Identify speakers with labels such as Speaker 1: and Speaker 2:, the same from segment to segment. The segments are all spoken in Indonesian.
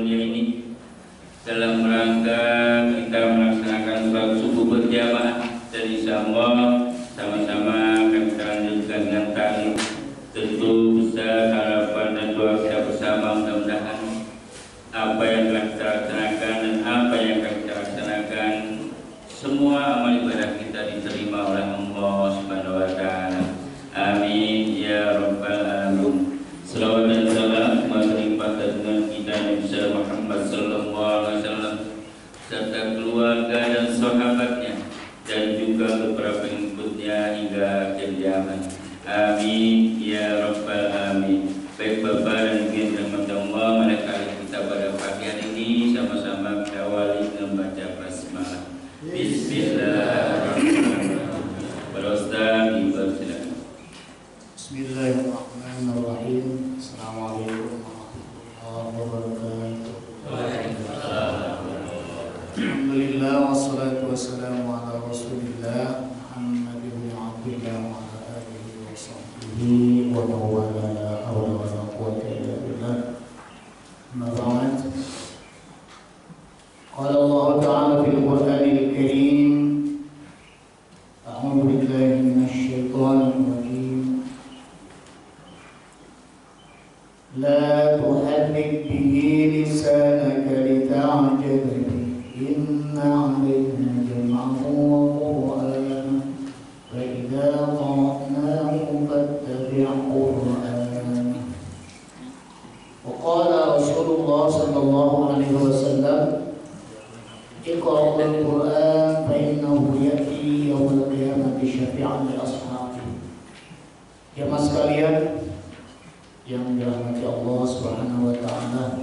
Speaker 1: mulia ini dalam rangka kita melaksanakan sholat subuh berjamaah dan insyaallah sama-sama akan kita lanjutkan dengan ta'lim. Tentu besar harapan dan doa kita bersama, mudah-mudahan apa yang telah kita laksanakan dan apa yang akan kita laksanakan, semua amal ibadah kita diterima oleh Allah Subhanahu wa taala. Amin ya rabbal alamin. Selawat dan salam berlimpah dengan kita Nabi Muhammad sallallahu alaihi wasallam serta keluarga dan sahabatnya dan juga beberapa pengikutnya hingga akhir zaman. Amin ya rabbal alamin. Baik Bapak dan Ibu yang Allah, manakala kita pada pagi hari ini sama-sama kita awali dengan baca basmalah. Bismillahirrahmanirrahim. Berustaz dipersilakan.
Speaker 2: Bismillahirrahmanirrahim. Assalamualaikum warahmatullahi wabarakatuh. Alhamdulillah wassalatu wassalamu ala Rasulillah Muhammad bin Abdullah wa ala alihi wa sahbihi wa mawala la hawla wa la quwwata illa billah. Amma ba'd. Qala Allah Ta'ala fil Qur'anil Karim, a'udzu billahi minasy syaithanir rajim. لا تحرك به لسانك لتعجل به إن علينا جمعه وقرآنه فإذا قرأناه فاتبع قرآنه. وقال رسول الله صلى الله عليه وسلم اقرأوا القرآن فإنه يأتي يوم القيامة شفيعا لأصحابه. Jamaah sekalian yang dirahmati Allah Subhanahu wa taala.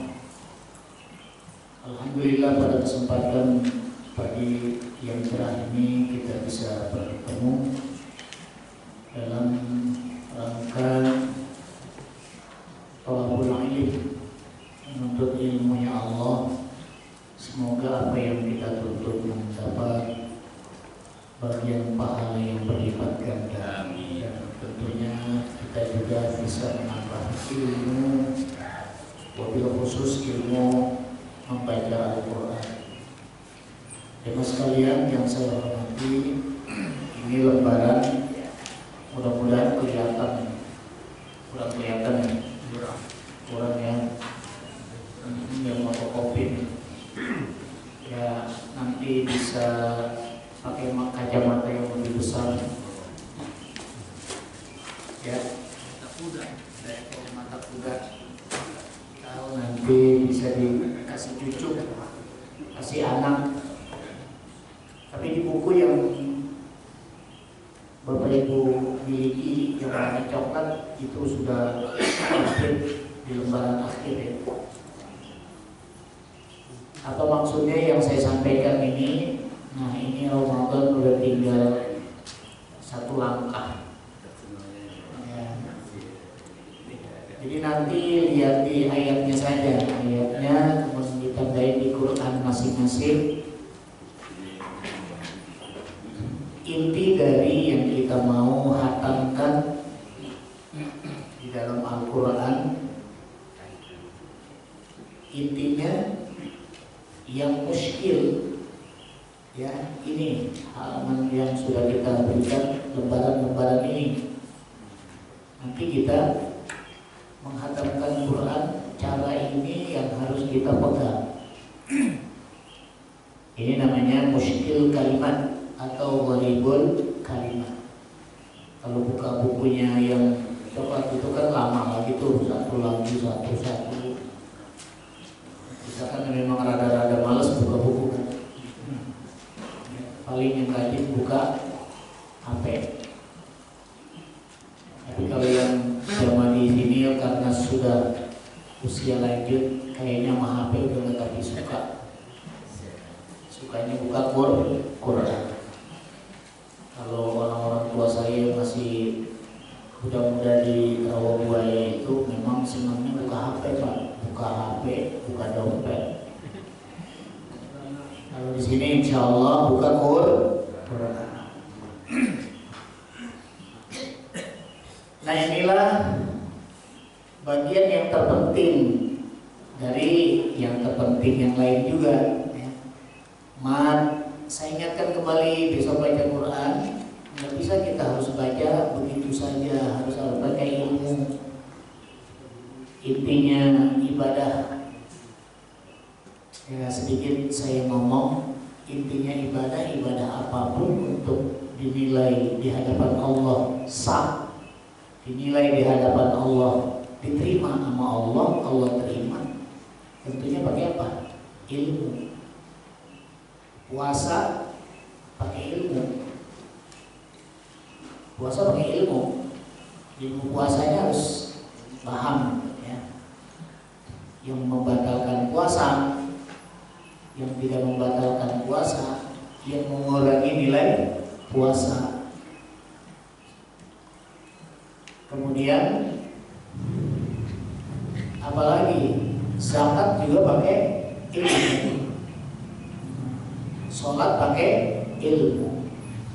Speaker 2: Alhamdulillah pada kesempatan pagi yang cerah ini kita bisa bertemu dalam rangka thalabul ilm, menuntut ilmunya Allah. Semoga apa yang kita tuntut mendapat bagian pahala yang berlipat ganda. Amin. Dan tentunya kita juga bisa menambah ilmu, wabil khusus ilmu membaca Al-Quran. Jemaah sekalian yang saya hormati, ini lembaran mudah-mudahan kurang kelihatan ya, kurang ya, ini yang fotokopi ya, nanti bisa pakai kacamata yang lebih besar ya, mata kuda kalau nanti bisa dikasih cucu, kasih anak. Tapi di buku yang Bapak Ibu miliki yang warna coklat itu sudah akhir di lembaran akhir ya. Atau maksudnya yang saya sampaikan ini, nah ini Ramadan udah tinggal satu langkah. Jadi nanti lihat di ayatnya saja, ayatnya kemudian ditandai di Quran masing-masing. Inti dari yang kita mau hatamkan di dalam Al-Quran, intinya yang muskil ya, ini halaman yang sudah kita berikan, lembaran-lembaran ini. Nanti kita menghatamkan Quran, cara ini yang harus kita pegang. Ini namanya muskil kalimat atau gharibul kalimat. Kalau buka bukunya yang coklat itu kan lama lagi tuh, satu lagi satu. Kita kan memang rada-rada males buka buku kan. Paling yang rajin buka HP. Tapi kalau yang zaman di sini karena sudah usia lanjut, kayaknya mah HP udah nggak lagi suka. Sukanya buka Quran. Kalau orang-orang tua saya masih muda-muda di Rawabuaya itu memang senangnya buka HP Pak, buka HP, buka dompet. Kalau di sini insya Allah buka Quran. Nah inilah bagian yang terpenting dari yang terpenting yang lain juga. Ya. Saya ingatkan kembali besok baca Quran, nggak bisa kita harus baca begitu saja, harus pakai ilmu. Intinya ibadah. Ya sedikit saya ngomong, intinya ibadah apapun untuk dinilai di hadapan Allah sah, dinilai di hadapan Allah diterima sama Allah, Allah terima. Tentunya pakai apa? Ilmu. Puasa pakai ilmu. Puasa pakai ilmu. Ilmu puasanya harus paham, ya. Yang membatalkan puasa, yang tidak membatalkan puasa, yang mengurangi nilai puasa. Kemudian apalagi zakat juga pakai ilmu, sholat pakai ilmu,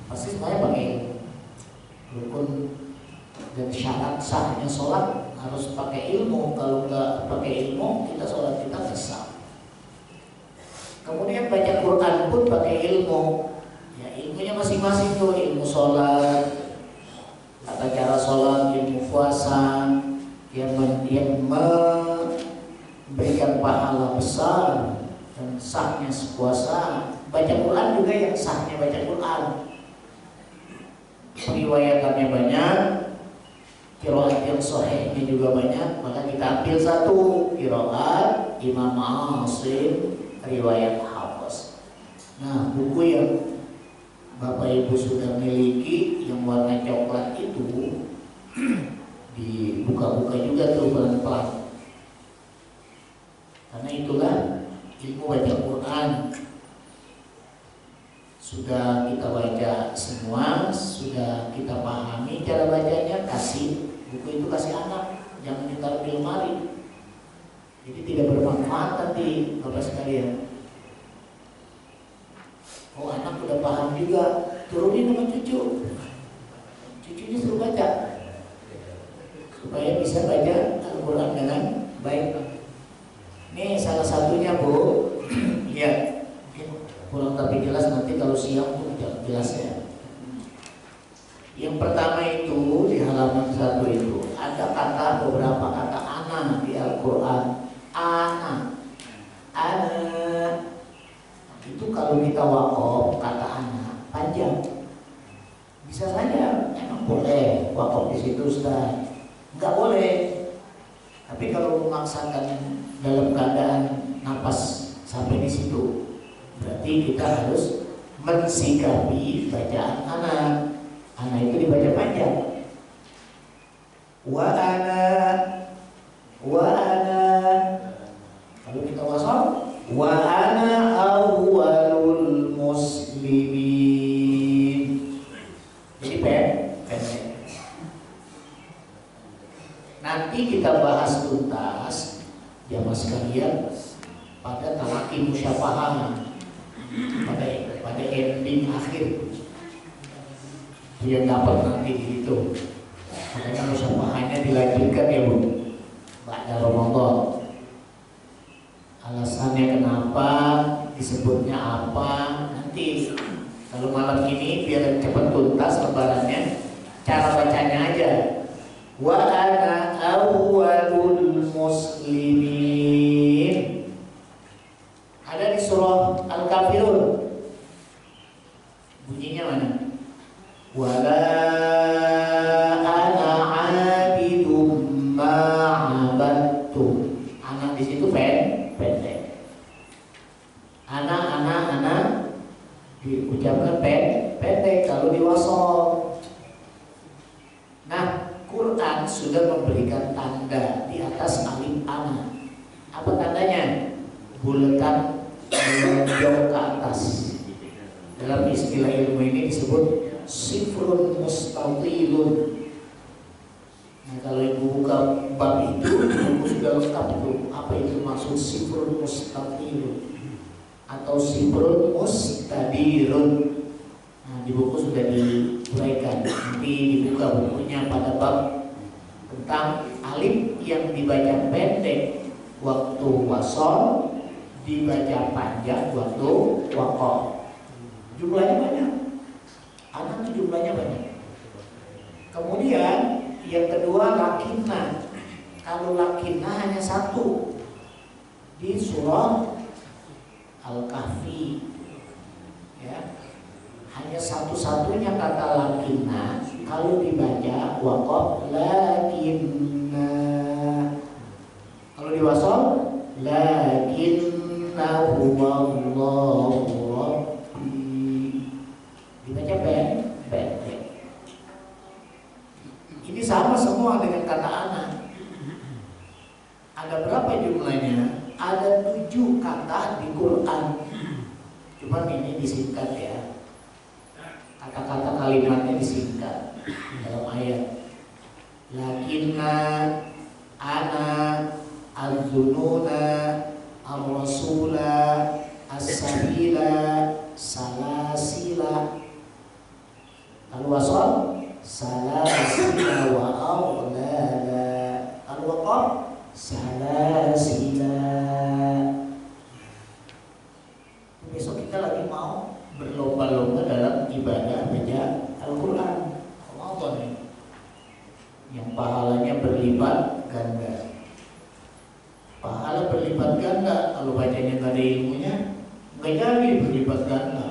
Speaker 2: pasti semuanya pakai ilmu. Rukun dan syarat sahnya sholat harus pakai ilmu. Kalau nggak pakai ilmu, kita sholat kita nggak sah. Kemudian baca Quran pun pakai ilmu. Ya ilmunya masing-masing tuh, ilmu sholat, tata cara sholat, ilmu puasa, yang memberikan pahala besar dan sahnya puasa. Baca Quran juga yang sahnya baca Quran. Periwayatannya banyak, qiraat yang sahihnya juga banyak, maka kita ambil satu qiraat Imam Asim riwayat Hafiz. Nah, buku yang Bapak Ibu sudah miliki yang warna coklat itu dibuka-buka juga tuh pelan-pelan. Karena itulah ilmu baca Quran. Sudah kita baca semua, sudah kita pahami cara bacanya, kasih buku itu kasih anak, jangan ditaruh di lemari. Jadi tidak bermanfaat nanti Bapak sekalian. Oh anak udah paham juga, turunin sama cucu, cucunya suruh baca supaya bisa baca Al-Quran dengan baik. Ini salah satunya Bu, lihat. Kurang tapi jelas, nanti kalau siang pun jelasnya. Yang pertama itu di halaman 1 itu ada beberapa kata ana di Al-Quran. Ana itu kalau kita wakaf kata ana panjang. Bisa saja emang boleh wakaf di situ Ustaz. Enggak boleh. Tapi kalau memaksakan dalam keadaan napas sampai di situ, berarti kita harus mensikapi bacaan anak. Anak itu dibaca panjang. Wa ana. Kalau kita wasal, wa ana awwalul muslimin. Jadi pendek. Nanti kita bahas tuntas jamaah sekalian pada talaqi musyafahah. Pada ending akhir dia dapat nanti itu. Makanya musyafahahnya dilanjutkan ya Bu, pada Ramadan. Alasannya kenapa, disebutnya apa, nanti kalau malam ini biar cepat tuntas lebarannya, cara bacanya aja. Wa ana awwalul muslimin. Ada di surah Al-Kafirun. Bunyinya mana? Wala ana abidum ma'abattum. Anak di situ pendek. Anak diucapkan pendek kalau diwasol. Nah, Quran sudah memberikan tanda di atas alif ana. Apa tandanya? Buletan menonjol ke atas. Dalam istilah ilmu ini disebut sifrun mustatilun. Nah kalau ibu buka bab itu, ibu sudah lengkap itu. Apa itu maksud sifrun mustatilun atau sifrun mustadirun? Nah di buku sudah diuraikan. Nanti dibuka bukunya pada bab tentang alif yang dibaca pendek waktu wasol dibaca panjang waktu wakaf. Jumlahnya banyak. Anak itu jumlahnya banyak. Kemudian yang kedua lakinna. Kalau lakinna hanya satu di surah Al-Kahfi, ya, hanya satu-satunya kata lakinna. Kalau dibaca wakaf lakinna, kalau diwasal lakinna huwallahu rabbi, dibaca pendek. Ini sama semua dengan kata anak. Ada berapa jumlahnya? Ada 7 kata di Quran. Cuman ini disingkat ya. Kata-kata kalimatnya disingkat dalam ayat. Lakinna, ana, al-zununa, ar-rasula, as-sabila, salasila. Kalau wasal, salasila wa awlala. Kalau waqaf, salasila. Besok kita lagi mau berlomba-lomba dalam ibadah baca Al-Quran Ramadan ini, yang pahalanya berlipat ganda. Pahala berlipat ganda kalau bacanya nggak ada ilmunya, nggak jadi berlipat ganda.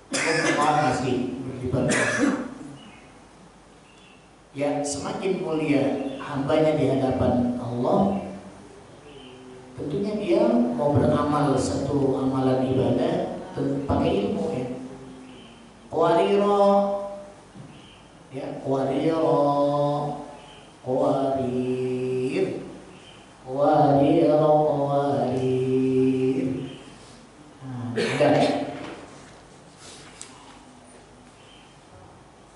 Speaker 2: Kemana sih berlipat ganda? Ya, semakin mulia hambanya di hadapan Allah, tentunya dia mau beramal satu amalan ibadah pakai ilmu ya. Qawariro, ya, qawariro, qawarir, qawariro, qawarir. Ada.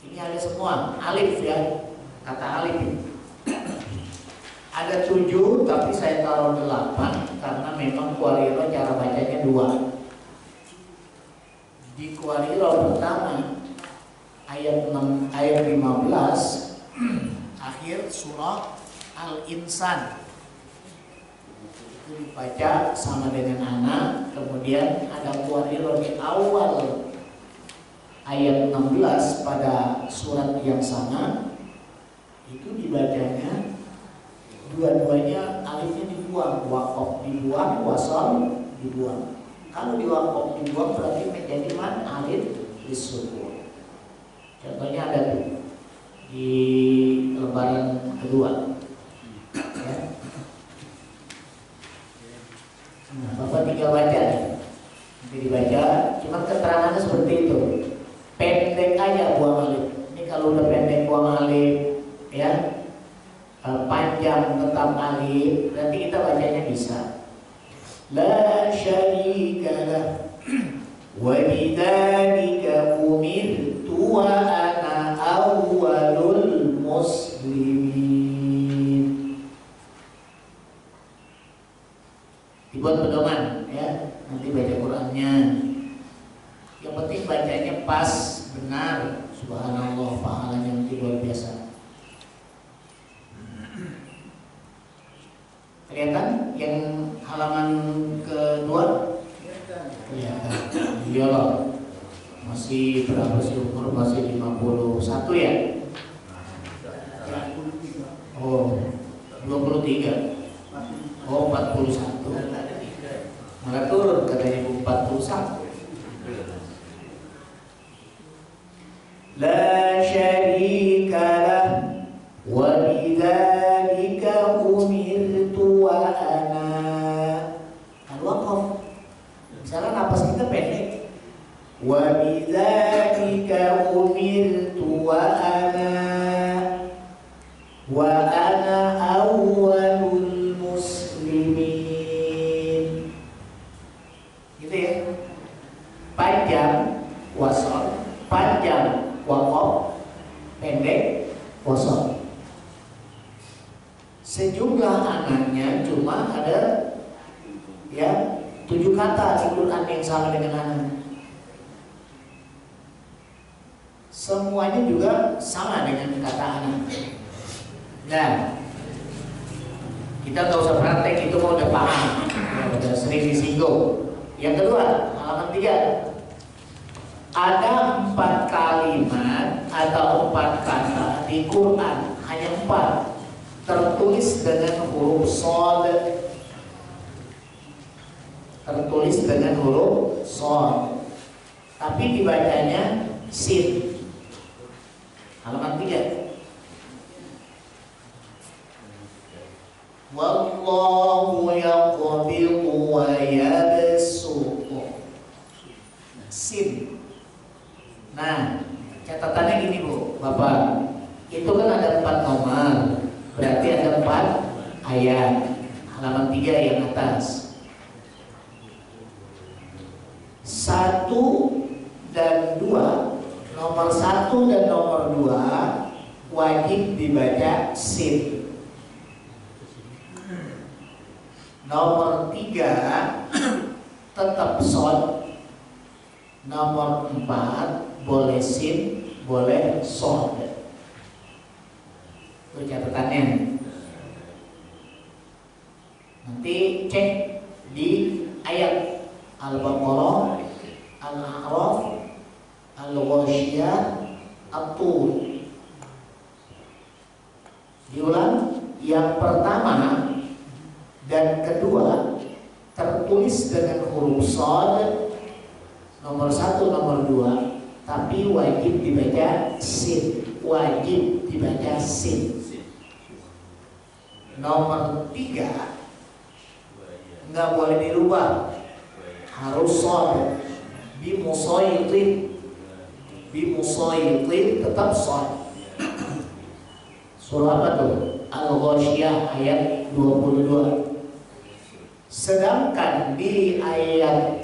Speaker 2: Ini ada semua alif ya, kata alif. Ada 7 tapi saya taruh 8 karena memang qawariro cara bacanya 2. Di qawariro pertama ayat 15 akhir surah Al-Insan itu dibaca sama dengan anak. Kemudian ada qawariro di awal ayat 16 pada surat yang sama, itu dibacanya dua-duanya alifnya dibuang, waqaf dibuang, wasal dibuang. Kalau di waqaf dibuang berarti menjadi man alif disukun. Contohnya ada tuh di lembaran kedua. Ya. Nah, Bapak tinggal baca nih. Nanti dibaca, cuma keterangannya seperti itu. Pendek aja buang alif. Ini kalau udah pendek buang alif, ya. Panjang tetap alif, berarti kita bacanya bisa. La syarika lah wa bidzalika umirtu wa ana awwalul muslimin. Dibuat pedoman ya, nanti baca Qur'annya. Yang penting bacanya pas, benar. Subhanallah, pahalanya nanti luar biasa. Kelihatan yang halaman kedua? Kelihatan. Iyalah. Masih berapa sih umur? Masih 51 ya? Oh, 23. Oh, 41. Malah turun katanya 41. La syarika lah wa bidzalika umirtu wa ana. Al-waqaf. Misalnya napas kita pendek. Wa bidzalika umirtu wa ana awwalul muslimin. Gitu ya. Panjang wasal, panjang waqaf, pendek wasal. Sejumlah anaknya cuma ada ya 7 kata di Quran yang sama dengan anak. Semuanya juga sama dengan kata anak. Nah, kita nggak usah praktek, itu mau udah paham. Ya, udah Itu. Yang kedua, halaman 3. Ada 4 kalimat atau 4 kata di Quran, hanya 4, tertulis dengan huruf shad. Tertulis dengan huruf shad, tapi dibacanya sin. Halaman 3. Wallahu yaqbidu wa yabsutu. Sin. Nah, catatannya gini Bu, Bapak. Itu kan ada 4 nomor, berarti ada 4 ayat. Halaman 3 yang atas. 1 dan 2, nomor 1 dan nomor 2 wajib dibaca sin. Nomor 3 tetap shad. Nomor 4 boleh sin, boleh shad. Itu catatannya. Nanti cek di ayat Al-Baqarah, Al-A'raf, Al-Ghasyiyah, At-Tur. Diulang, yang pertama dan kedua tertulis dengan huruf shad, nomor 1, nomor 2, tapi wajib dibaca sin. Wajib dibaca sin. Nomor 3 nggak boleh dirubah, harus shad. Bimusaytir tetap shad. Surah apa tuh? Al-Ghasyiyah ayat 22. Sedangkan di ayat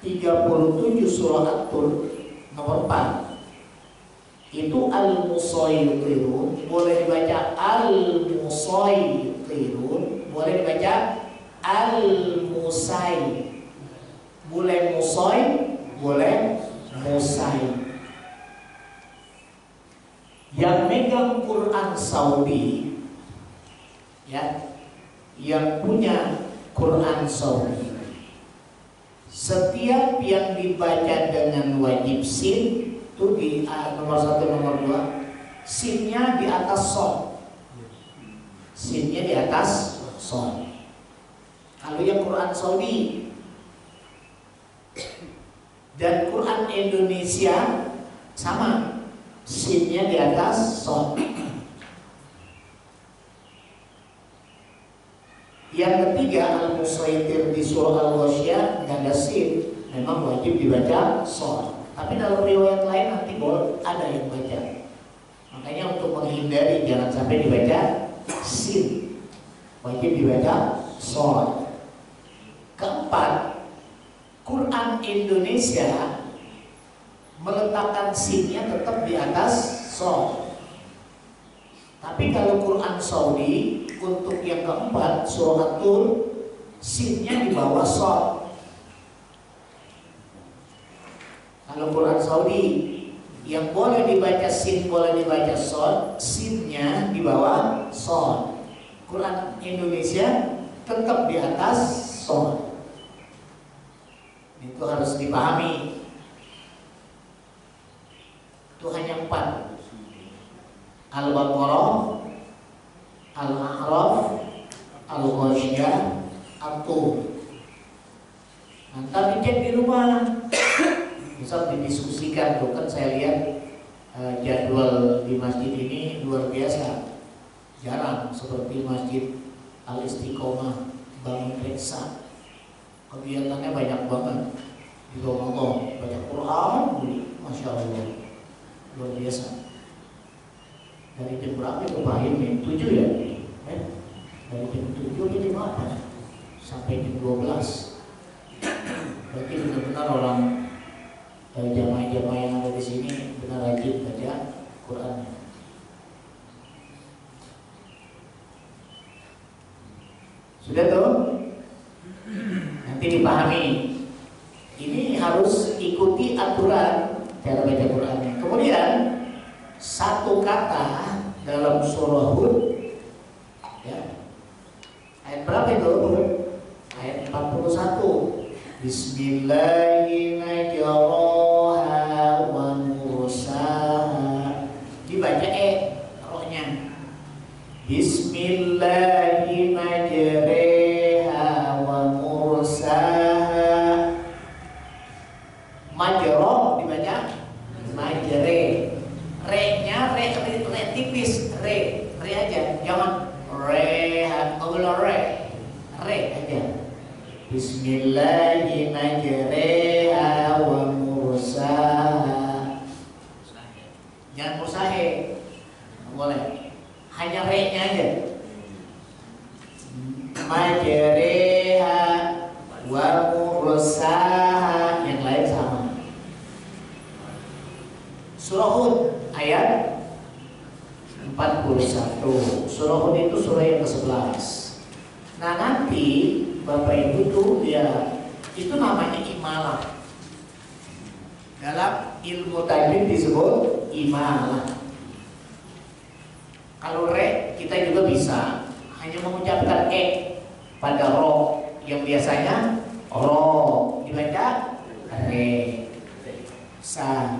Speaker 2: 37 surah At-Tur nomor 4 itu al-musaytirun boleh dibaca al-musaytirun, boleh dibaca al-musay, boleh musay, boleh musay. Yang megang Quran Saudi, ya, yang punya Quran Saudi, setiap yang dibaca dengan wajib sin itu di nomor 1, nomor 2, sinnya di atas shad. Sinnya di atas shad. Kalau yang Quran Saudi dan Quran Indonesia sama, sinnya di atas shad. Yang ketiga, al-musaytir di surah Al-Ghasyiyah nggak ada sin, memang wajib dibaca shad. Tapi dalam riwayat lain nanti ada yang baca. Makanya untuk menghindari jangan sampai dibaca sin, wajib dibaca shad. Keempat, Quran Indonesia meletakkan sinnya tetap di atas shad. Tapi kalau Quran Saudi untuk yang keempat surah At-Tur, sinnya di bawah shad. Kalau Quran Saudi yang boleh dibaca sin, boleh dibaca shad, sinnya di bawah shad. Quran Indonesia tetap di atas shad. Itu harus dipahami. Itu hanya 4. Al-Baqarah, Al-A'raf, Al-Ghasyiyah, At-Tur. Nanti dicek di rumah. Misal didiskusikan tuh, kan saya lihat jadwal di masjid ini luar biasa. Jarang seperti Masjid Al-Istiqomah Bangun Reksa. Kegiatannya banyak banget. Di Ramadan banyak Quran, Masya Allah, luar biasa. Dari jam berapa itu Pak Him? 7 ya? Dari jam 7 ke jam 8 sampai jam 12. Berarti benar-benar orang jamaah-jamaah yang ada di sini benar rajin baca Quran. Sudah tuh? Nanti dipahami. Ini harus ikuti aturan cara baca Qurannya. Kemudian satu kata dalam surah Hud, ya, ayat Ayat berapa itu? Ayat 41. Bismillahirrahmanirrahim wa mursaha. Dibaca rohnya. Bismillahirrahmanirrahim wa mursaha. Majroh dibaca majre. Re-nya re tipis, re aja, jangan re, kalau re aja. Bismillahirrahmanirrahim wa mursaha. Jangan mursahe, boleh. Hanya re-nya aja. Majreha wa mursaha, yang lain sama. Surah Hud ayat 41. Surah Hud itu surah yang ke-11. Nah nanti Bapak Ibu tuh ya itu namanya imalah. Dalam ilmu tajwid disebut imalah. Kalau re kita juga bisa hanya mengucapkan pada ro yang biasanya ro dibaca re. Sa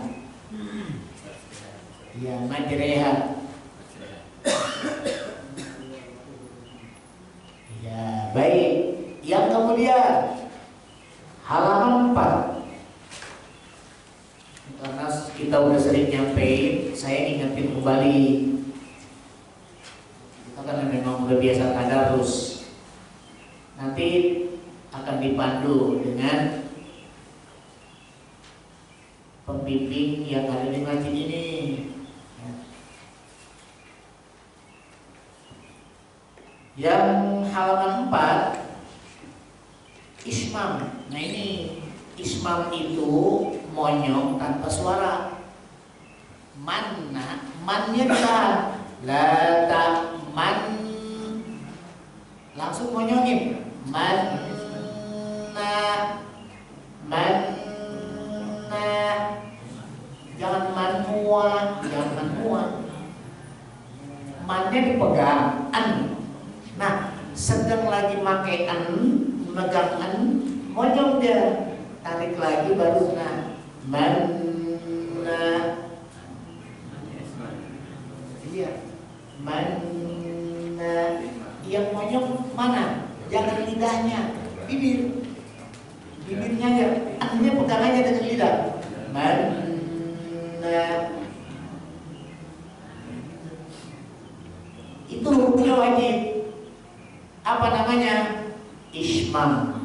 Speaker 2: ya majreha. Ya baik. Yang kemudian halaman 4. Karena kita udah sering nyampein, saya ingetin kembali. Kita kan memang udah biasa tadarus. Nanti akan dipandu dengan pembimbing yang ada di masjid ini. Yang halaman 4 ismam. Nah ini ismam itu monyong tanpa suara. Manna, mannya ditahan. La ta man, langsung monyongin. Manna, manna, jangan manua, jangan manua. Mannya dipegang, an. Nah, sedang lagi pakai an, megang an, monyong dia, tarik lagi baru na, manna, iya, manna, yang monyong mana? Jangan lidahnya, bibirnya aja, annya pegang aja dengan lidah, manna, itu hukumnya wajib. Apa namanya? Ismam.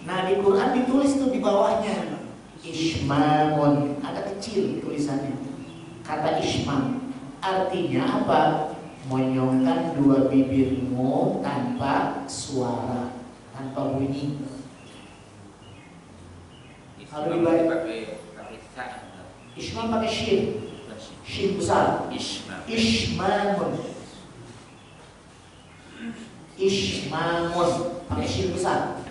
Speaker 2: Nah di Quran ditulis tuh di bawahnya Ismamun, ada kecil tulisannya. Kata ismam artinya apa? Monyongkan dua bibirmu tanpa suara, tanpa bunyi. Kalau dibaca ismam pakai shin besar. Ismamun. Ismamun pakai shin besar.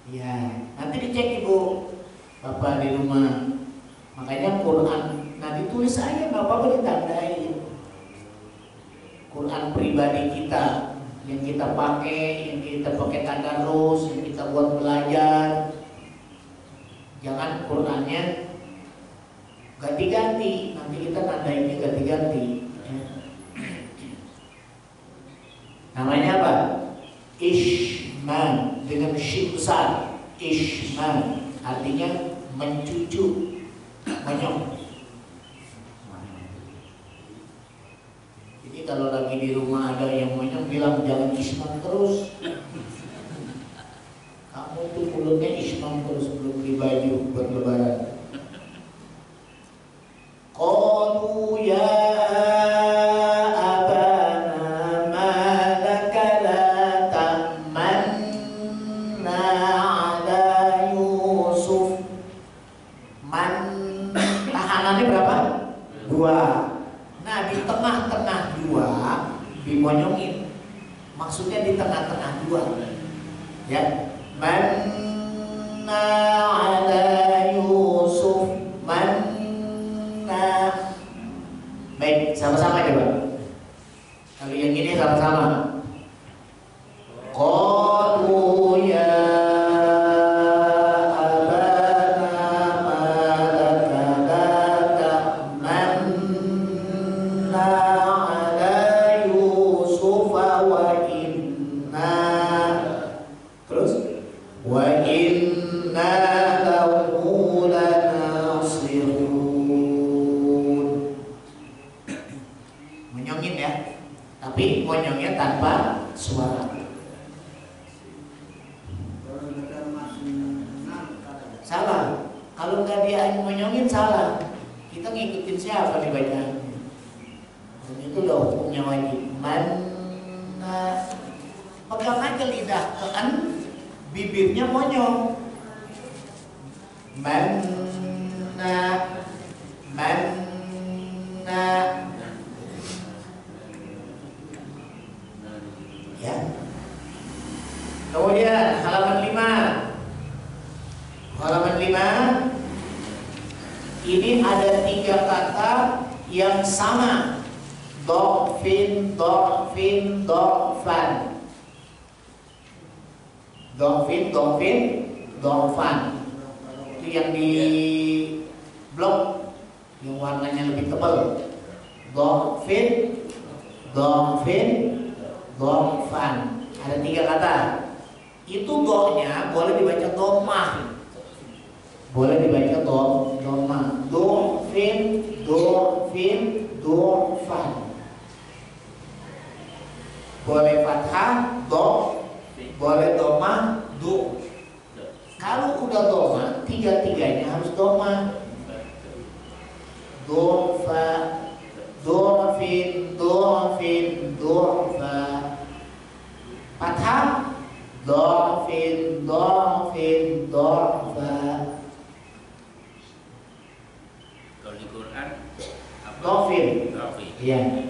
Speaker 2: Ya, nanti dicek ibu bapak di rumah. Makanya Quran, nah ditulis aja nggak apa-apa ditandai. Quran pribadi kita yang kita pakai tadarus, yang kita buat belajar. Jangan Qurannya ganti-ganti, nanti kita nandainnya ganti-ganti. Namanya apa? Ishman dengan shin besar. Ishman artinya mencucu, monyong. Jadi kalau lagi di rumah ada yang monyong, bilang jangan ishman terus. Kamu tuh mulutnya ishman terus, belum beli baju buat lebaran. Qalu ya nah di tengah-tengah dua dimonyongin, maksudnya di tengah-tengah dua ya. Manna ala Yusuf, manna. Baik, sama-sama coba. Yang ini sama-sama. Qalu ya bibirnya monyong. Manna ya. Kemudian halaman 5. Halaman 5 ini ada 3 kata yang sama. Dhofin, dhofin, dhofan. Dhofin, dhofin, dhofan. Itu yang di blok yang warnanya lebih tebal. Dhofin, dhofin, dhofan. Ada 3 kata. Itu do-nya boleh dibaca domah. Boleh dibaca domah. Dhofin, dhofin, dhofan. Boleh fathah, do. Boleh domah, do. Kalau udah domah, 3-tiganya harus domah. Dofa, dofin, dofin, dofa. Fathah, dofin, dofin, dofa.
Speaker 1: Kalau di Quran apa?
Speaker 2: Dofin. Iya.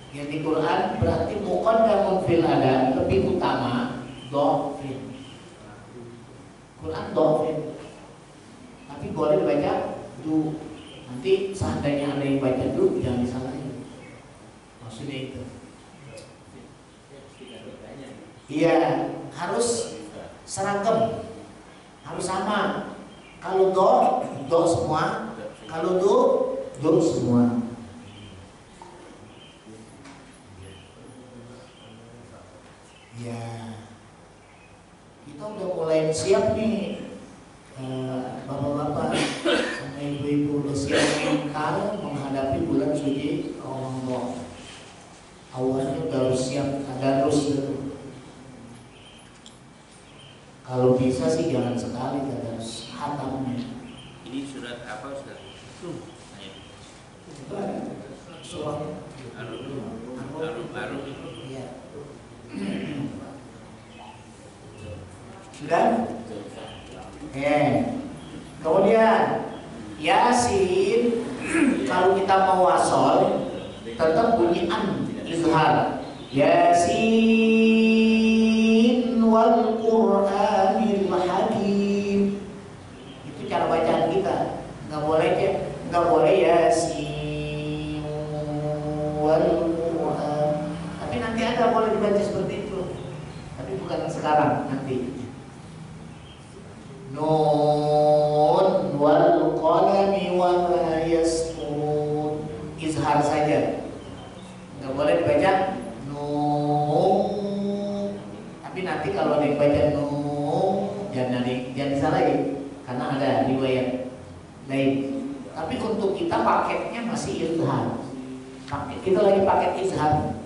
Speaker 2: Yang di Quran berarti muqaddamun fil ada, lebih utama dofin. Quran dofin. Tapi boleh dibaca du. Nanti seandainya ada yang baca du, jangan disalahin. Maksudnya itu. Iya, harus seragam, harus sama. Kalau do semua. Kalau do semua. Ya, kita udah mulai siap nih, bapak-bapak sama ibu-ibu udah siap mental menghadapi bulan suci Ramadan. Awalnya udah harus siap tadarus gitu. Kalau bisa sih jangan sekali tadarus, hatamnya.
Speaker 1: Ini surat apa Ustaz?
Speaker 2: Surah
Speaker 1: Ar-Rum.
Speaker 2: Iya. Sudah? Kemudian Yasin kalau kita mau wasol tetap bunyi an izhar. Yasin wal Qur'anil Hakim. Itu cara bacaan kita. Nggak boleh Yasin wal Qur'an. Tapi nanti ada boleh dibaca seperti itu. Tapi bukan sekarang, nanti. Nun wal qalami wa ma yasturun. Izhar saja. Enggak boleh dibaca nun. Tapi nanti kalau ada yang baca nun, jangan disalahin karena ada riwayat lain. Tapi untuk kita paketnya masih izhar. Kita lagi paket izhar.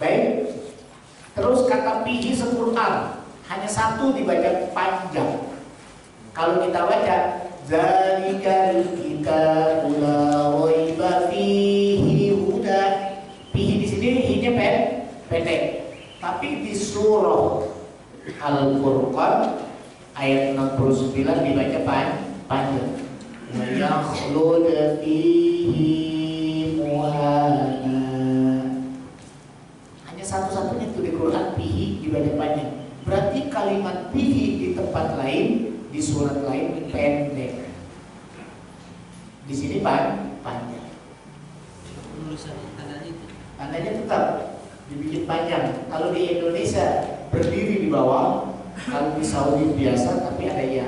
Speaker 2: Baik. Terus kata pihi sepuluhan. Hanya satu dibaca panjang. Kalau kita baca zalikal kitabu la raiba fihi huda. Fihi di sini hi-nya pendek. Tapi di surah Al-Furqan ayat 69 dibaca panjang. Wa yakhlud fihi muhana. Hanya satu-satunya itu di Quran fihi dibaca panjang. Berarti kalimat fihi di tempat lain, di surat lain pendek. Di sini panjang.
Speaker 3: Penulisan
Speaker 2: tandanya tetap dibikin panjang. Kalau di Indonesia berdiri di bawah, kalau di Saudi biasa tapi ada ya.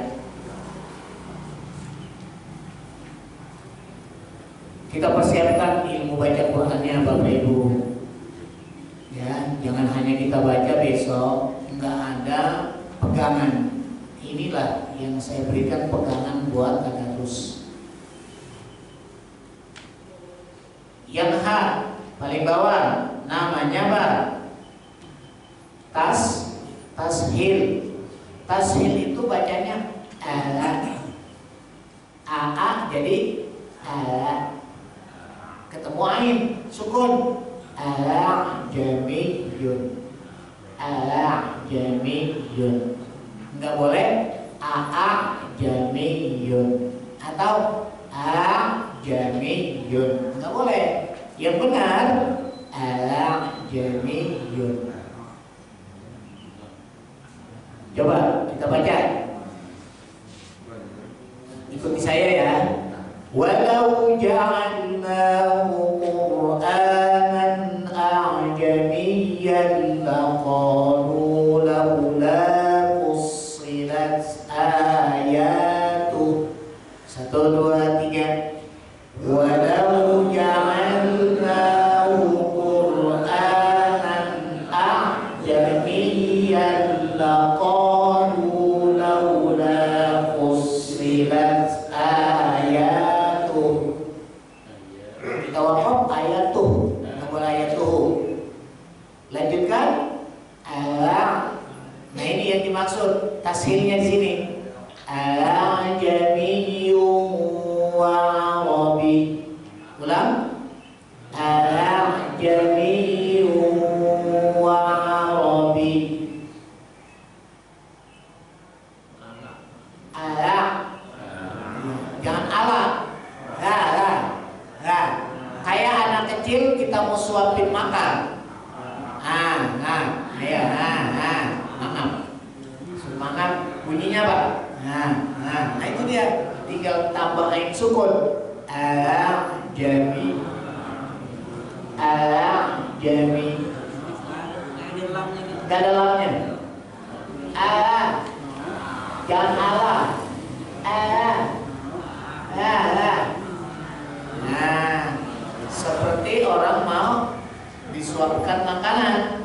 Speaker 2: Kita persiapkan ilmu baca Qurannya Bapak Ibu. Ya, jangan hanya kita baca besok, nggak ada pegangan. Inilah yang saya berikan pegangan buat tadarus. Yang H paling bawah namanya apa? Tashil. Tashil itu bacanya a jadi ketemu ain sukun jamiyun jamiyun. Nggak boleh jamiyun atau jamiyun, nggak boleh. Yang benar jamiyun. Coba kita baca, ikuti saya ya. Walau ja'alnahu Qur'anan a'jamiyyan laqalu laula fussilat ayatuh. 1, 2, 3. Walau ja'alnahu Qur'anan a'jamiyyan laqalu laula fussilat ayatuh. Kita wakaf ayatuh, nggak boleh ayatuh. Lanjutkan. Nah ini yang dimaksud tashilnya di sini. Ajamiyyun wa Arabi. Ulang. Ajamiyyun wa Arabi. Jangan ala. Kayak anak kecil kita mau suapin makan. Ayo, makan. Semangat bunyinya apa? Nah itu dia. Tinggal tambah ain sukun. Jami. Gak ada lamnya. Jangan ala. Nah, seperti orang mau disuapkan makanan.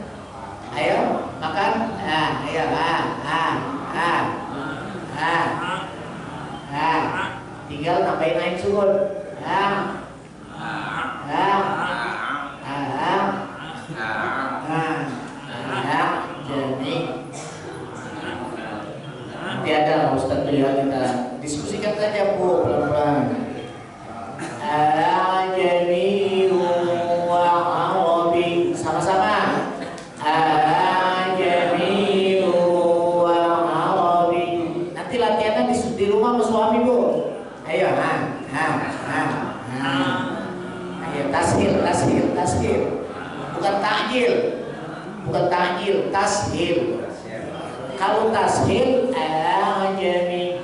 Speaker 2: Ayo makan. Ayo. Tinggal tambahin ain sukun. Jadi nanti ada Ustaz ya, kita diskusikan saja Bu pelan-pelan. Ajami wa Arabi sama-sama. Ajami wa Arabi. Nanti latihannya di rumah sama suami Bu. Ayo, ayo tashil. Bukan ta'jil, tashil. Kalau tashil ajami.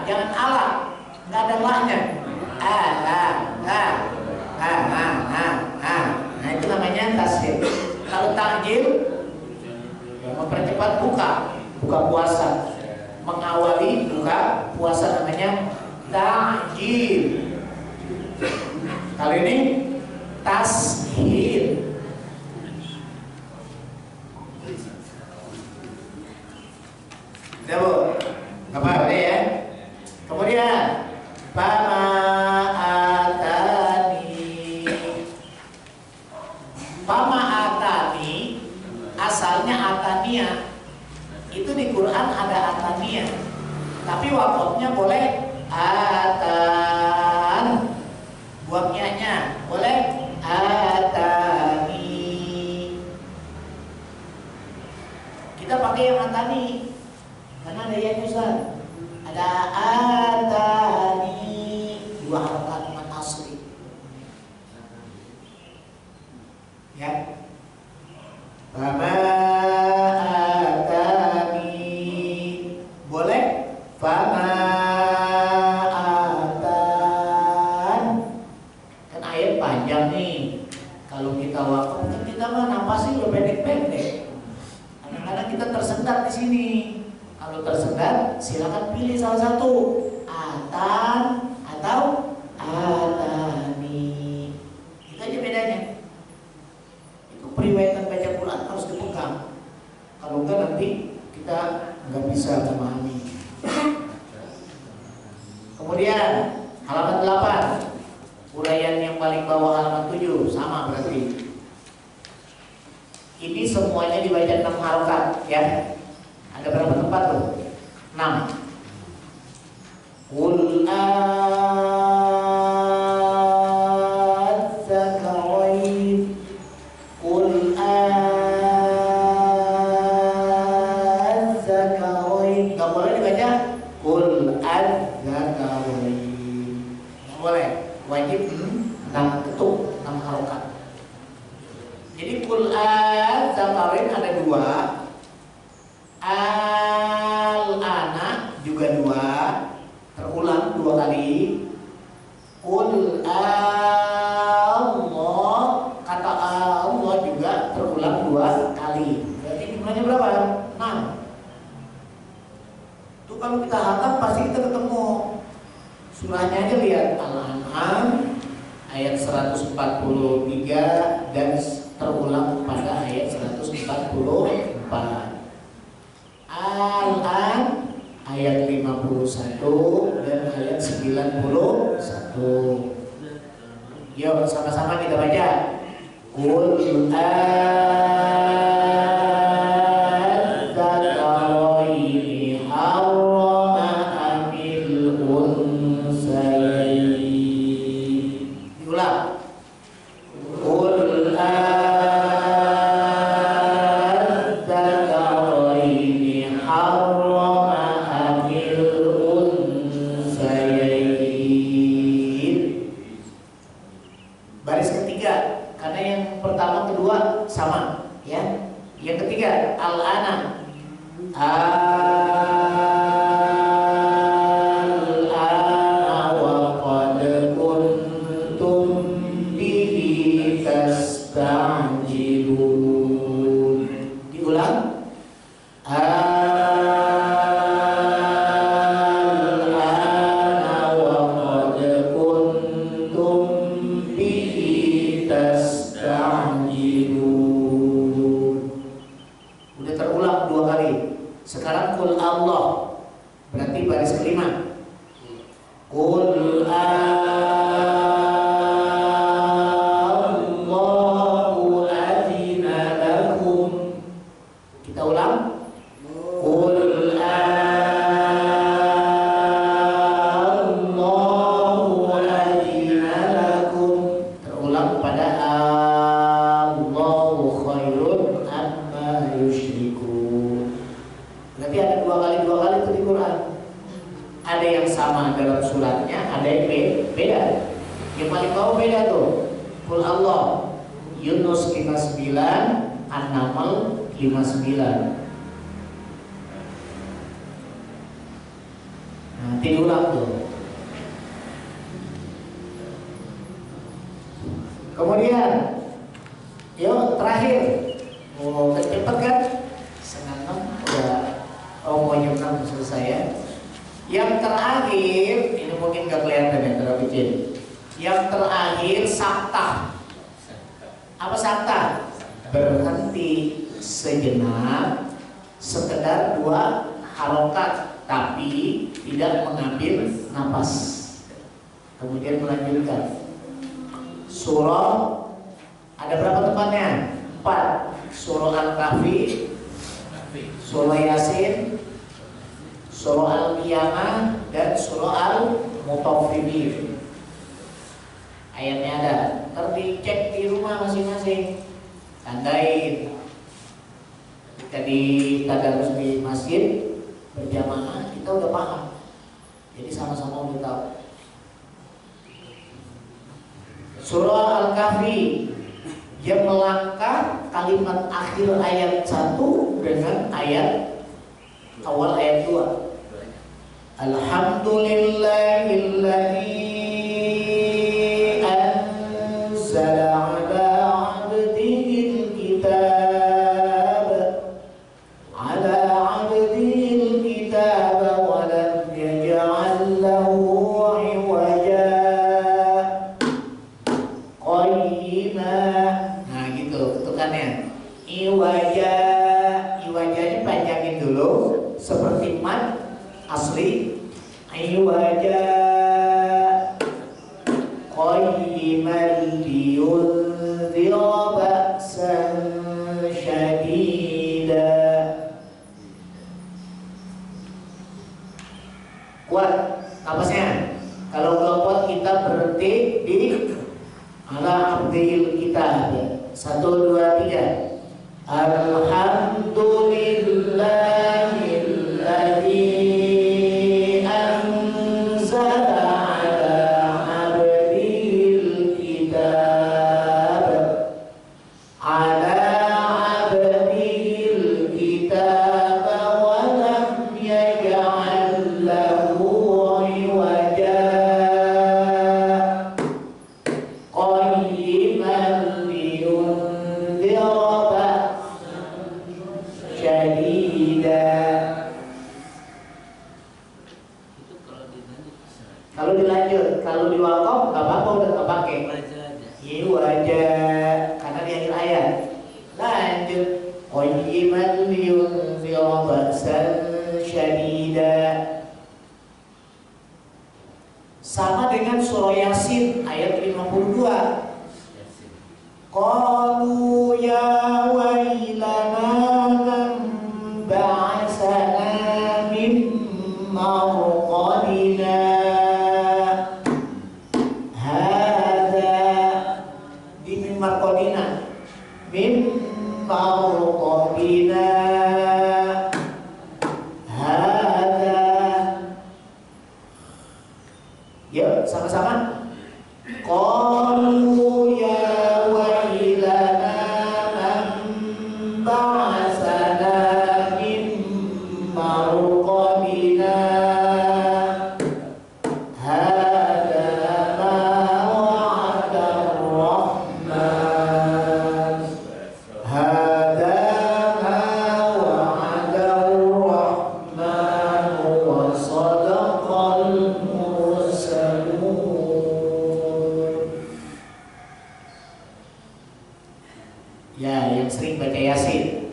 Speaker 2: Jangan ala. Nggak ada lahnya. Nah itu namanya tashil. Kalau ta'jil mempercepat buka puasa, mengawali buka puasa namanya ta'jil. Kali ini tashil. Ya Bu, apa ya? Kemudian Pama atani asalnya atania. Itu di Quran ada atania. Tapi wakafnya boleh atan. Buang nya boleh atani. Kita pakai yang atani karena ada yang Ustaz. Ada atani, 2 harakat mat asli. Ya. Fama atani boleh. Fama atan kan ayat panjang. panjang nih. Kalau kita wakaf kan kita mah napasnya udah pendek-pendek. Kadang-kadang kita tersendat di sini. Kalau tersendat, silakan pilih salah satu. Atan atau atani. Itu aja bedanya. Itu periwayatan baca Quran harus dipegang. Kalau enggak nanti kita nggak bisa memahami. Kemudian halaman 8, uraian yang paling bawah halaman 7 sama berarti. Ini semuanya dibaca 6 harokat ya. Ada berapa tempat tuh? 6. Qul adzakarain, Qul adzakarain. Gak boleh dibaca Qul adzakarain. Gak boleh. Wajib 6 ketuk, 6 harokat. Jadi Qul adzakarain ada 2. Al-ana juga 2, terulang 2 kali. Qul Allah, kata Allah juga terulang 2 kali. Berarti jumlahnya berapa? 6. Itu kalau kita hafal pasti kita ketemu. Surahnya aja lihat, Al-An'am ayat 143 dan terulang pada ayat 144. Al-An ayat 51 dan ayat 91. Yuk sama-sama kita baca. Qul adzakaraini harrama amil unsayaini. Diulang. Qul sama ya. Yang ketiga al-ana. Al-ana wa qad kuntum bihi tasta'jilun. Diulang. Al-ana wa qad kuntum bihi tasta'jilun. Terulang 2 kali. Sekarang Qul Allah, berarti baris kelima. Qul Allahu adzina lakum. Kita ulang. Qul Allahu adzina lakum. Terulang pada Allahu khairun amma yusyrikun. Berarti ada 2 kali itu di Quran. Ada yang sama dalam suratnya, ada yang beda. Yang paling bawah beda tuh. Qul Allah, Yunus 59, An-Naml 59. Nanti diulang tuh. Kemudian, yuk terakhir. Oh, cepet kan? Setengah 6 udah romonya kan selesai ya. Yang terakhir, ini mungkin gak kelihatan ya terlalu kecil. Yang terakhir sakta. Apa sakta? Berhenti sejenak, sekedar 2 harokat, tapi tidak mengambil napas. Kemudian melanjutkan. Surah ada berapa tempatnya? 4. Surah Al-Kahfi, Surah Yasin, Surah Al-Qiyamah, dan Surah Al-Mutaffifin. Ayatnya ada. Ntar dicek di rumah masing-masing, tandain. Ketika tadarus di masjid berjamaah, kita udah paham. Jadi sama-sama udah tahu. Surah Al-Kahfi, dia melangkah kalimat akhir ayat 1 dengan ayat awal ayat 2. Alhamdulillahilladzi anzala qayyiman liyunzira ba'san syadida. Kuat napasnya. Kalau nggak kuat kita berhenti di ala abdil kita. 1, 2, 3. Alhamdulillahilladzi anzala ala abdil kitab ala abdil kitab wa lam yaj'al lahu iwaja qayyiman liyunzira syadida. Kalau dilanjut, kalau diwakaf nggak apa-apa, udah kepake. Iya wajah, karena di akhir ayat. Lanjut, qayyiman liyunzira ba'san syadida. Sama dengan surah Yasin ayat 52. Qalu ya wailana man ba'asana min marqadina hadza di min marqadina hadza. Yuk sama-sama. Qalu ya wailana man ba'asana min marqadina hadza ma wa'ada ar-rahman hadza ma wa'ada ar-rahman wa sadaqal mursalun. Ya, yang sering baca Yasin.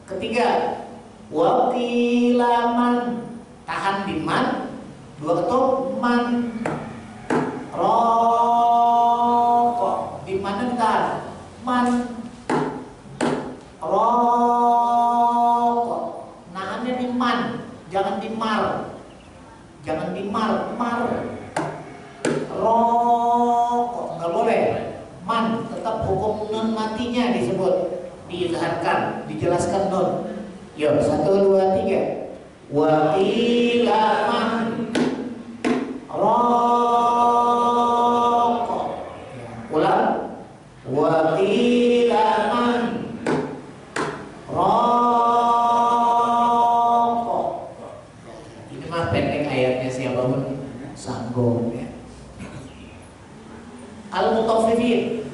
Speaker 2: Ketiga, waqilaman, tahan di man, 2 ketop man, rokok di mana ditahan man, rokok nahannya di man, jangan di mar, mar, rokok nggak boleh. Man tetap hukum nun matinya disebut, diizharkan, dijelaskan nun. Yuk 1, 2, 3. Wa ila man rokok. Ulang. Wa ila man rokok. Ini mah pendek ayatnya, siapapun sanggup ya. Al-Mutaffifin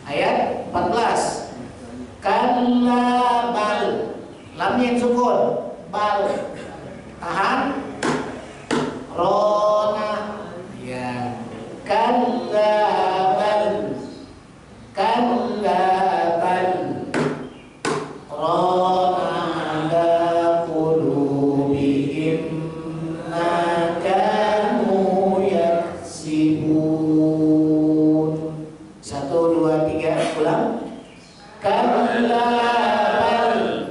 Speaker 2: ayat 14. Kalla bal, lamnya yang sukun, bal tahan, rona ya. Kalla bal rona ala qulubihim ma kanu yaksibun. 1, 2, 3 ulang. Kalla bal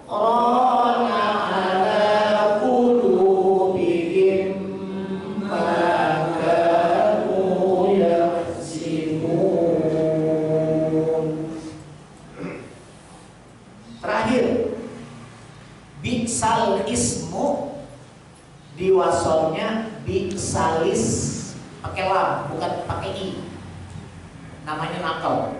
Speaker 2: rana ala qulubihim ma kanu yaksibun. Terakhir, bi'sal ismu, diwasolnya bi'salis pakai lam bukan pakai i, namanya nakal.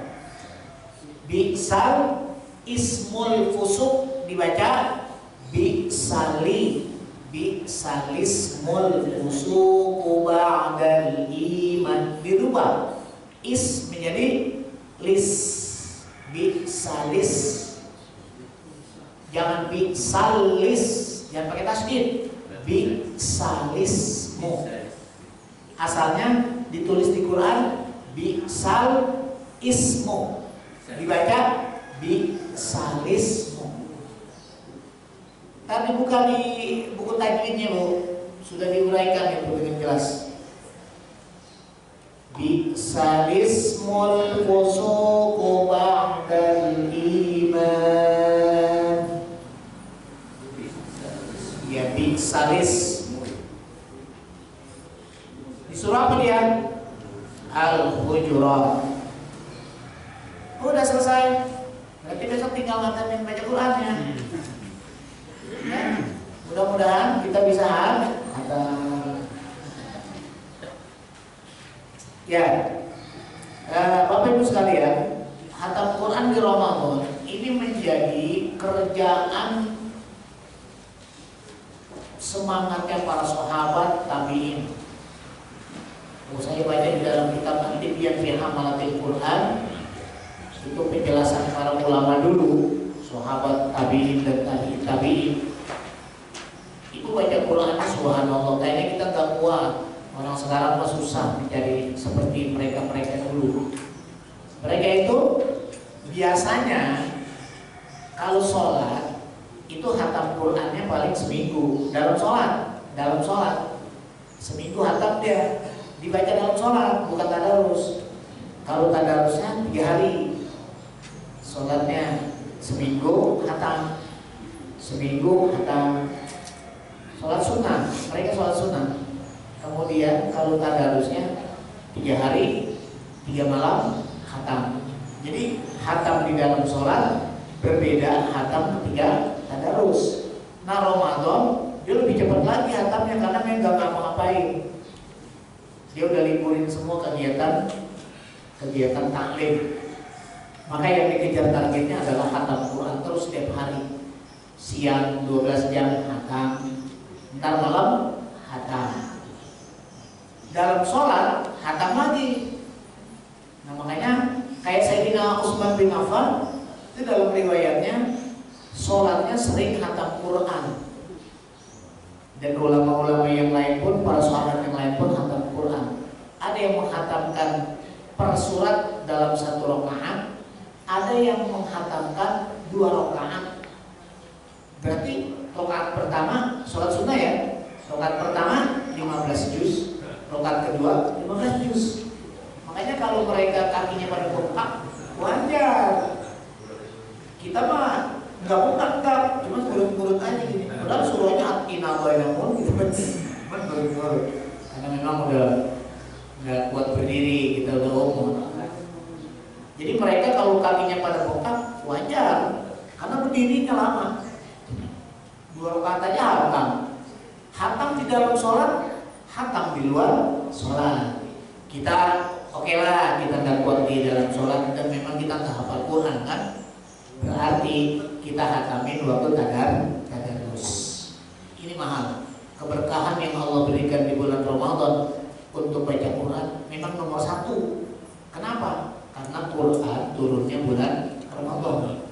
Speaker 2: Bi'sal ismul fusuk dibaca bi'sali, bi'salismul fusuku ba'dal iman, dirubah is menjadi lis, bi'salis, jangan bi'salis, jangan pakai tasdid, bi'salismu. Asalnya ditulis di Quran bi'sal ismu, dibaca bi'salismu. Tapi bukan di buku tajwidnya Bu, sudah diuraikan itu dengan jelas. Bi'salismul fusuqu ba'dal iman. Ya, bi'salis. Di surah apa dia? Al-Hujurat. Udah selesai. Berarti besok tinggal ngatamin baca Qur'annya. Ya, mudah-mudahan kita bisa ya, Bapak Ibu sekalian, hatam Quran di Ramadan ini menjadi kerjaan semangatnya para sahabat tabi'in. Saya baca di dalam kitab At-Tibyan fi Hamalatil Quran, itu penjelasan para ulama dulu, sahabat tabi'in dan tabi'in. Itu baca Qurannya subhanallah, kayaknya kita nggak kuat. Orang sekarang mah susah mencari seperti mereka dulu. Mereka itu biasanya kalau sholat itu hatam Qurannya paling seminggu dalam sholat seminggu hatam dia dibaca dalam sholat, bukan tadarus. Kalau tadarusnya 3 hari, sholatnya seminggu hatam, sholat sunnah, mereka sholat sunnah. Kemudian kalau tadarusnya 3 hari 3 malam khatam. Jadi khatam di dalam sholat berbeda khatam ketika tadarus. Nah Ramadan dia lebih cepat lagi khatamnya karena memang nggak ngapa-ngapain. Dia udah liburin semua kegiatan taklim. Maka yang dikejar targetnya adalah khatam Quran terus setiap hari. Siang 12 jam khatam, ntar malam khatam. Dalam sholat hatam lagi. Nah makanya kayak Sayyidina Utsman bin Affan itu dalam riwayatnya sholatnya sering hatam Quran. Dan ulama-ulama yang lain pun, para sahabat yang lain pun hatam Quran. Ada yang menghatamkan per surat dalam 1 rakaat, ada yang menghatamkan 2 rakaat. Berarti rakaat pertama sholat sunnah ya. Rakaat pertama 15 juz. Rakaat kedua 15 juz. Makanya kalau mereka kakinya pada bengkak, wajar. Kita mah nggak bengkak, cuma ngurut-ngurut aja gini. Padahal suruhnya inabainamun gitu kan. Cuman ngurut-ngurut. Karena memang udah nggak kuat berdiri, kita udah umur. Jadi mereka kalau kakinya pada bengkak, wajar. Karena berdirinya lama. 2 rakaat aja hatam. Hatam di dalam sholat, hatam di luar sholat. Kita oke lah, kita nggak kuat di dalam sholat dan memang kita nggak hafal Quran kan, berarti kita hatamin waktu tadarus. Ini mahal. Keberkahan yang Allah berikan di bulan Ramadan untuk baca Quran memang nomor 1. Kenapa? Karena Quran turunnya bulan Ramadan.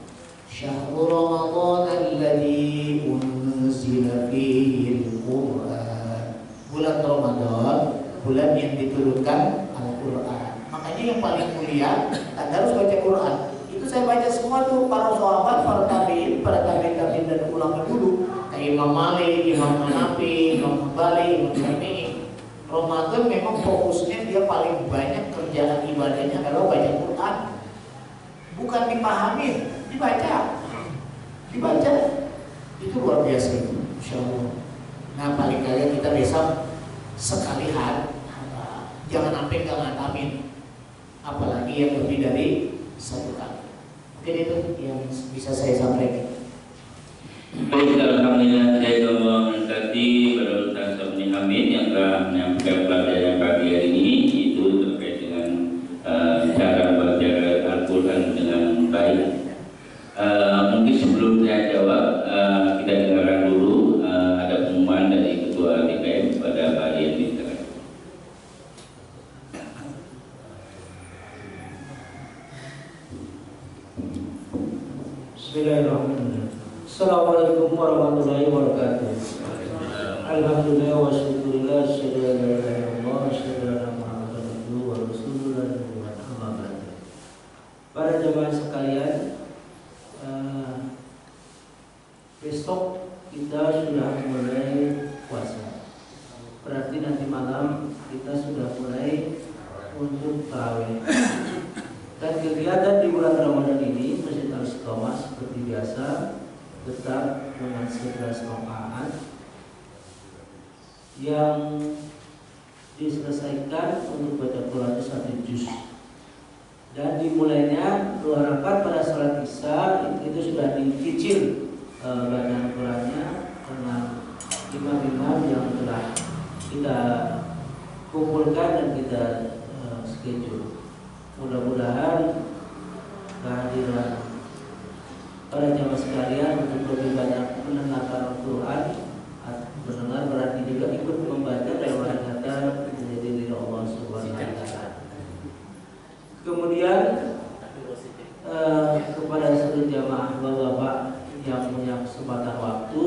Speaker 2: Syahrul Ramadan alladzi unzila fihi al-Quran. Bulan Ramadan, bulan yang diturunkan Al-Quran. Makanya yang paling mulia tadarus baca Quran. Itu saya baca semua tuh para sahabat, para tabi'in dan ulama dulu. Kayak Imam Malik, Imam Hanafi, Imam Hambali, Imam Syafi'i. Ramadan memang fokusnya dia paling banyak kerjaan ibadahnya adalah baca Quran. Bukan dipahamin, dibaca. Itu luar biasa itu, insyaallah. Nah paling kali kita besok sekali jangan sampai nggak ngatamin, apalagi yang lebih dari 1 kali. Mungkin itu yang bisa saya sampaikan.
Speaker 1: Baik, alhamdulillah saya memberkati pada Ustaz Sabni Hamid yang telah menyampaikan pelajaran pagi hari ini, itu terkait dengan cara baca Al-Quran dengan baik. Mungkin sebelum saya jawab, kita dengarkan dulu ada pengumuman dari Ketua DPM pada pagi ini.
Speaker 3: Bismillahirrahmanirrahim. Assalamualaikum warahmatullahi wabarakatuh. Alhamdulillah wa syukurillah syadallah Muhammadan abduhu wa rasuluh wa rahmatullahi. Para jemaah sekalian, besok kita sudah mulai puasa. kita sudah mulai untuk tarawih. Dan kegiatan di bulan Ramadan ini Masjid Al-Istiqomah seperti biasa tetap dengan 11 rakaat yang diselesaikan untuk baca Quran 1 juz. Dan dimulainya 2 rakaat pada salat Isya itu sudah dicicil bacaan Qurannya dengan imam-imam yang telah kita kumpulkan dan kita schedule. Mudah-mudahan kehadiran para jamaah sekalian untuk lebih banyak mendengarkan Al-Quran. Mendengar berarti juga ikut membaca dalam kata menjadi diri Allah Subhanahu wa taala. Kemudian kepada seluruh jamaah bapak-bapak yang punya kesempatan waktu,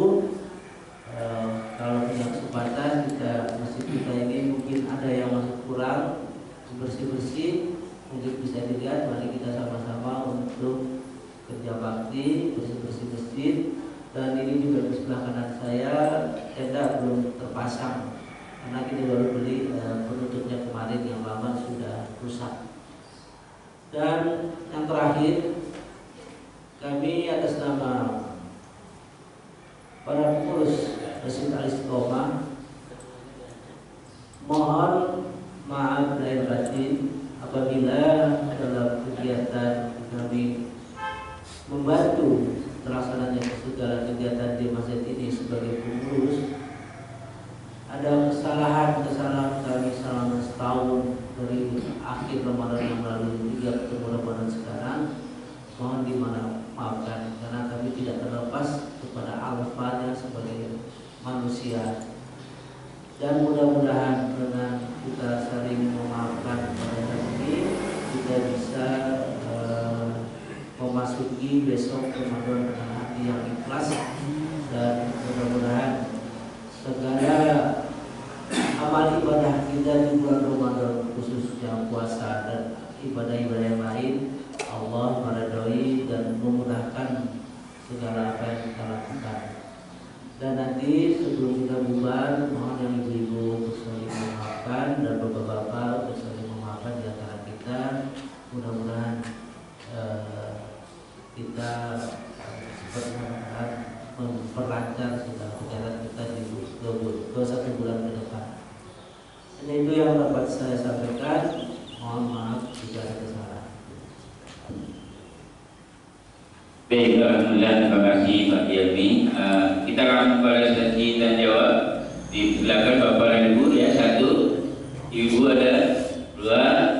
Speaker 3: kalau punya kesempatan masjid kita ini mungkin ada yang masih kurang bersih-bersih, mungkin bisa dilihat. Mari kita sama-sama untuk kerja bakti bersih-bersih masjid. Dan ini juga di sebelah kanan saya tenda belum terpasang karena kita baru beli penutupnya kemarin yang lama sudah rusak. Dan yang terakhir, kami atas nama para pengurus Masjid Al-Istiqomah mohon maaf lahir batin apabila dalam kegiatan kami membantu terlaksananya segala kegiatan di masjid ini sebagai pengurus ada kesalahan kami selama setahun dari akhir Ramadan yang lalu hingga ketemu Ramadan sekarang. Mohon dimaafkan karena kami tidak terlepas kepada alfanya sebagai manusia. Dan mudah-mudahan dengan kita saling memaafkan pada hari ini kita bisa memasuki besok Ramadan dengan hati yang ikhlas, dan mudah-mudahan segala amal ibadah kita di bulan Ramadan khususnya puasa dan ibadah-ibadah yang lain Allah meridhoi dan memudahkan segala apa yang kita lakukan. Dan nanti sebelum kita bubar, mohon yang ibu-ibu saling memaafkan dan bapak-bapak saling memaafkan di antara kita. Mudah-mudahan kita memperlancar segala kegiatan kita di satu bulan ke depan. Dan itu yang dapat saya sampaikan. Mohon maaf jika ada kesalahan.
Speaker 1: Baik, alhamdulillah, terima kasih Pak Yami. Kita akan pada sesi dan jawab. Di belakang Bapak dan Ibu ya, 1. Ibu ada 2.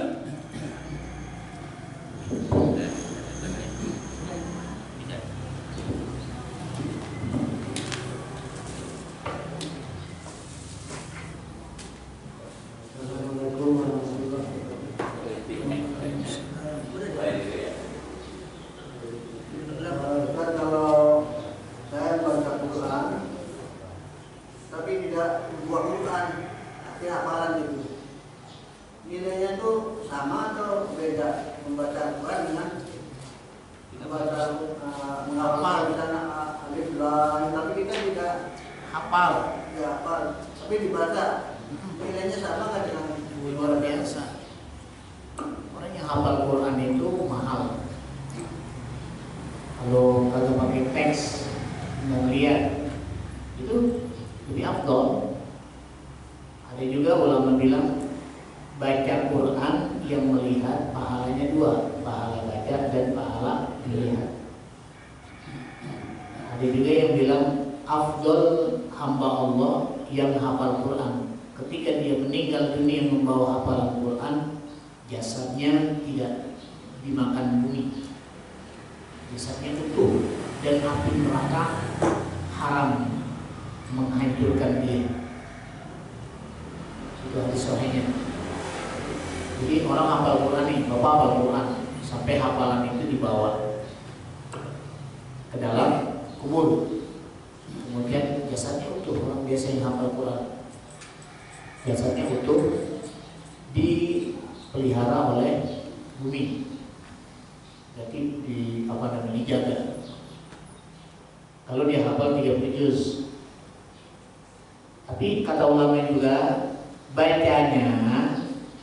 Speaker 2: bacanya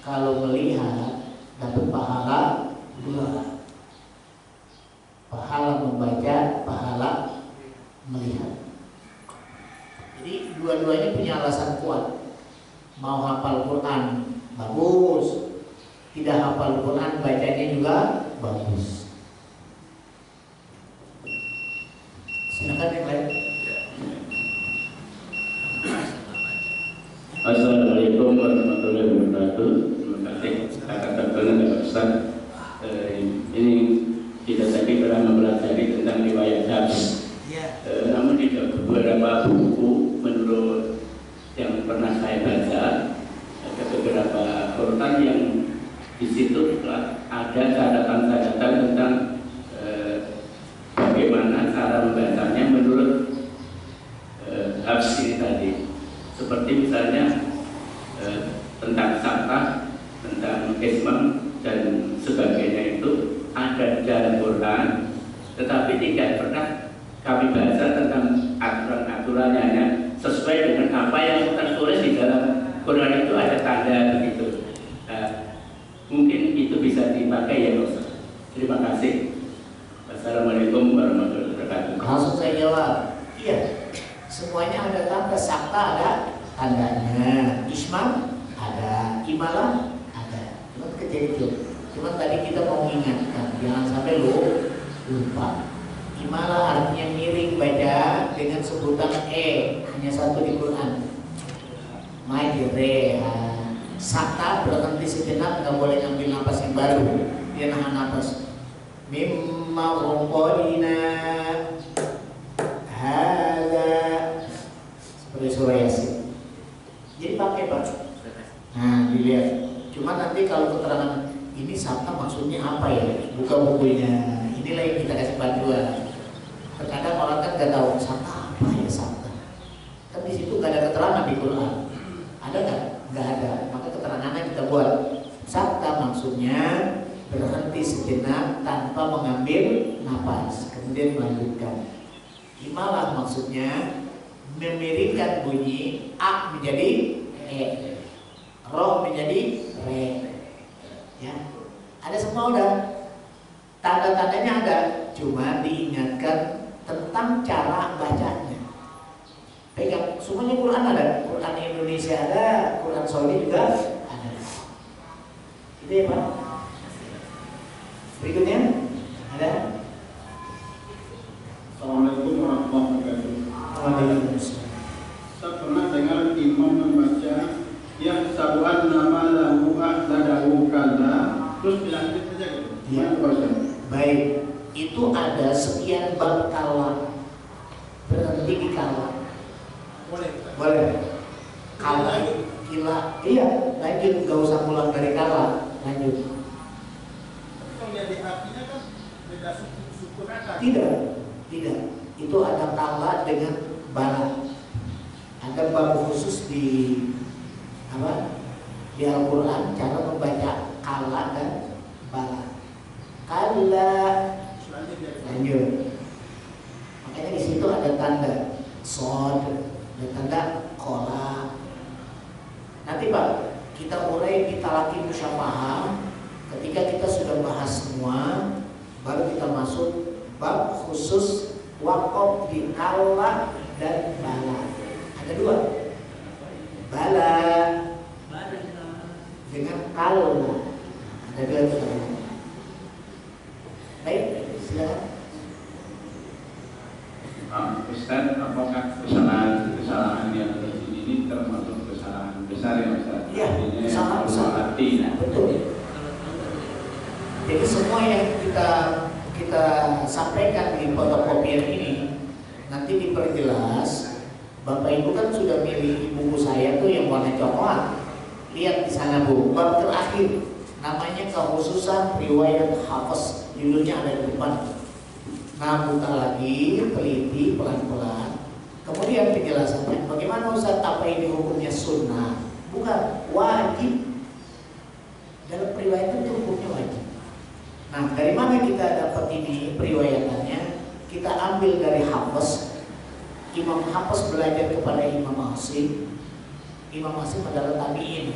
Speaker 2: kalau melihat dapat pahala 2. Pahala membaca, pahala melihat. Jadi dua-duanya punya alasan kuat. Mau hafal Quran bagus, tidak hafal Quran bacanya juga bagus. Silakan yang lain.
Speaker 1: Assalamualaikum warahmatullahi wabarakatuh. Terima kasih kata-kata Ustaz. Ini kita tadi telah mempelajari tentang riwayat hadis. Namun di beberapa buku menurut yang pernah saya baca, ada beberapa Quran yang di situ ada catatan-catatan tentang bagaimana cara membacanya menurut Hafsi tadi. Seperti misalnya tentang sakta, tentang ismam dan sebagainya itu ada di dalam Quran, tetapi tidak pernah kami baca tentang aturan-aturannya ya, sesuai dengan apa yang tertulis di dalam Quran itu ada tanda begitu. Mungkin itu bisa dipakai ya Ustaz. Terima kasih. Assalamualaikum warahmatullahi wabarakatuh.
Speaker 2: Langsung saya jawab, iya. Semuanya ada tanda, sakta ada tandanya, ismam ada, imalah ada. Cuma kecil-kecil. Cuma tadi kita mau mengingatkan, jangan sampai lupa. Imalah artinya miring baca dengan sebutan hanya satu di Quran. Majre, sakta berhenti sejenak, nggak boleh ngambil napas yang baru, dia nahan napas. Mimma rompodina hada, seperti surah Yasin. Jadi pakai Pak. Nah dilihat. Cuma nanti kalau keterangan ini sakta maksudnya apa ya? Buka bukunya. Inilah yang kita kasih bantuan. Terkadang orang kan nggak tahu sakta apa ya sakta. Kan di situ nggak ada keterangan di Quran. Ada nggak? Nggak ada. Maka keterangannya kita buat. Sakta maksudnya berhenti sejenak tanpa mengambil napas, kemudian melanjutkan. Imalah maksudnya memiringkan bunyi a menjadi e, roh menjadi re. Ya, ada semua udah. Tanda-tandanya ada, cuma diingatkan tentang cara bacanya. Pegang, semuanya Quran ada. Quran Indonesia ada, Quran Saudi juga ada. Itu ya Pak. Berikutnya ada.
Speaker 4: Assalamualaikum warahmatullahi wabarakatuh.
Speaker 2: Waalaikumsalam.
Speaker 4: Saya pernah dengar imam membaca yang sabuan nama lahu ladahu kala, terus dilanjut saja gitu.
Speaker 2: Ya. Baik, itu ada sekian bab kala, berhenti di kala. Boleh. Kala, kila, iya, lanjut, gak usah pulang dari kala, lanjut.
Speaker 4: Kalau lihat di artinya kan beda suku kata.
Speaker 2: Tidak. Itu ada kala dengan bala. Ada bab khusus di di Al-Quran cara membaca kala dan bala. Kala, lanjut. Makanya di situ ada tanda sod, ada tanda kola. Nanti Pak, kita mulai di talaqi musyafahah. Ketika kita sudah bahas semua, baru kita masuk bab khusus waqaf di kala dan bala. Ada 2. Bala dengan kala. Ada 2. Baik, silakan.
Speaker 1: Ustaz, apakah kesalahan yang di sini termasuk kesalahan besar ya Ustaz?
Speaker 2: Iya, kesalahan besar. Betul. Jadi semua yang kita sampaikan di fotokopian ini nanti diperjelas. Bapak Ibu kan sudah milih buku saya tuh yang warna coklat. Lihat di sana Bu, bab terakhir namanya kekhususan riwayat Hafiz. Judulnya ada di depan. Nah, buka lagi, teliti pelan-pelan. Kemudian penjelasannya, bagaimana Ustaz, apa ini hukumnya sunnah? Bukan, wajib. Dalam periwayatan itu hukumnya wajib. Nah, dari mana kita dapat ini periwayatannya? Kita ambil dari Hafiz. Imam Hafiz belajar kepada Imam Asim. Imam Hasim adalah tabi'in.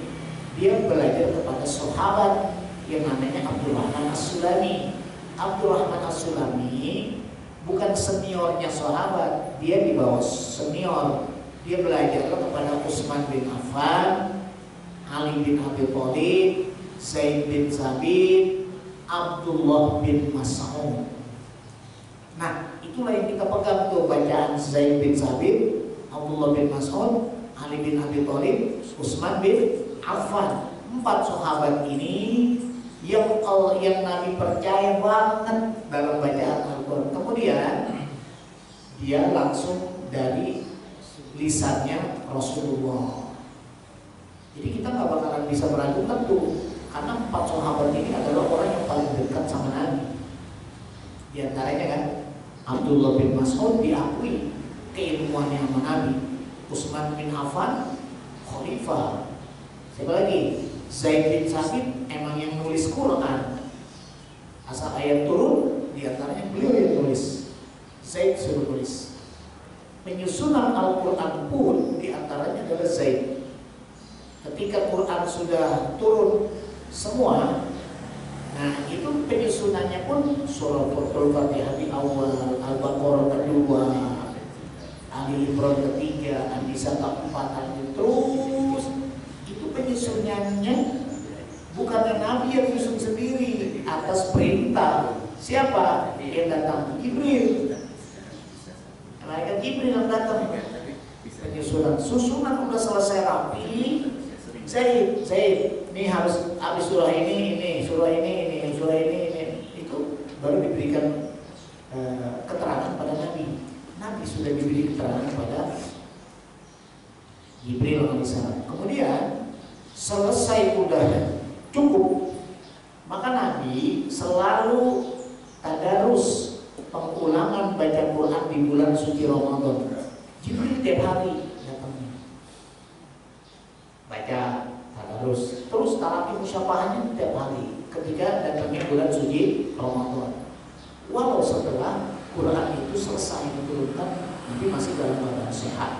Speaker 2: Dia belajar kepada sahabat yang namanya Abdurrahman As-Sulami. Abdurrahman As-Sulami bukan seniornya sahabat, dia di bawah senior. Dia belajar kepada Utsman bin Affan, Ali bin Abi Thalib, Zaid bin Sabit, Abdullah bin Mas'ud. Nah, itulah yang kita pegang tuh, bacaan Zaid bin Sabit, Abdullah bin Mas'ud, Ali bin Abi Thalib, Utsman bin Affan. 4 sahabat ini yang Nabi percaya banget dalam bacaan Al-Quran. Kemudian dia langsung dari lisannya Rasulullah. Jadi kita nggak bakalan bisa meragukan tuh, karena 4 sahabat ini adalah orang yang paling dekat sama Nabi. Di antaranya kan Abdullah bin Mas'ud diakui keilmuannya sama Nabi. Utsman bin Affan khalifah. Siapa lagi? Zaid bin Sabit emang yang nulis Quran. Asal ayat turun, di antaranya beliau yang nulis. Zaid suruh nulis. Penyusunan Al-Quran pun di antaranya adalah Zaid. Ketika Quran sudah turun semua, nah itu penyusunannya pun surah Al-Fatihah di awal, Al-Baqarah kedua, Ali Imran ketiga, An-Nisa keempat, terus itu penyusunannya bukannya Nabi yang menyusun sendiri atas perintah siapa? Yang datang Jibril. Malaikat Jibril yang datang. Penyusunan susunan udah selesai rapi. Zaid, ini harus habis surah ini, surah ini, surah ini, itu baru diberikan keterangan pada Nabi. Nabi sudah diberi keterangan pada Jibril alaihissalam. Kemudian selesai udah cukup, maka Nabi selalu tadarus pengulangan baca Quran di bulan suci Ramadan. Jibril tiap hari datangnya baca tadarus, terus talaqi musyafahahnya tiap hari ketika datangnya bulan suci Ramadan. Walau setelah Quran itu selesai diturunkan, tapi masih dalam keadaan sehat.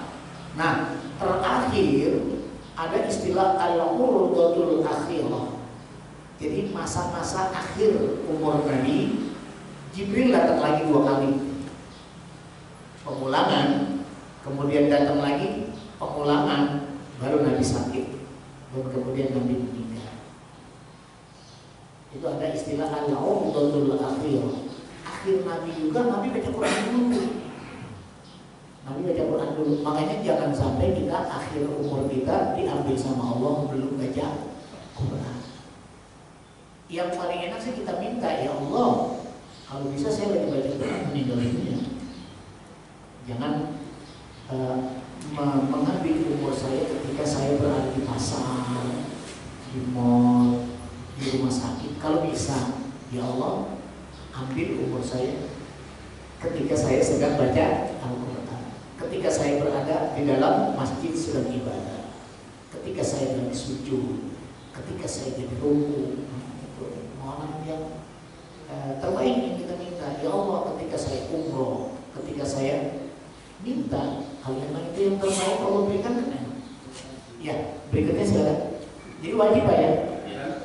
Speaker 2: Nah, terakhir ada istilah al-urdatul akhirah. Jadi masa-masa akhir umur Nabi, Jibril datang lagi 2 kali pengulangan, kemudian datang lagi pengulangan, baru Nabi sakit dan kemudian Nabi meninggal. Itu ada istilah al-urdatul akhirah. Akhir Nabi juga, Nabi baca Quran dulu. Nabi baca Quran dulu. Makanya jangan sampai kita akhir umur kita diambil sama Allah belum baca Quran. Yang paling enak sih kita minta, ya Allah, kalau bisa saya lagi baca Quran meninggal dunia. Jangan mengambil umur saya ketika saya berada di pasar, di mall, di rumah sakit. Kalau bisa, ya Allah, ambil umur saya ketika saya sedang baca Al-Quran, ketika saya berada di dalam masjid sedang ibadah, ketika saya lagi sujud, ketika saya jadi ruku. Mohon yang terbaik yang kita minta, ya Allah, ketika saya umroh, ketika saya minta hal yang itu yang terbaik Allah berikan kan? Ya, berikutnya silakan. Jadi wajib Pak ya?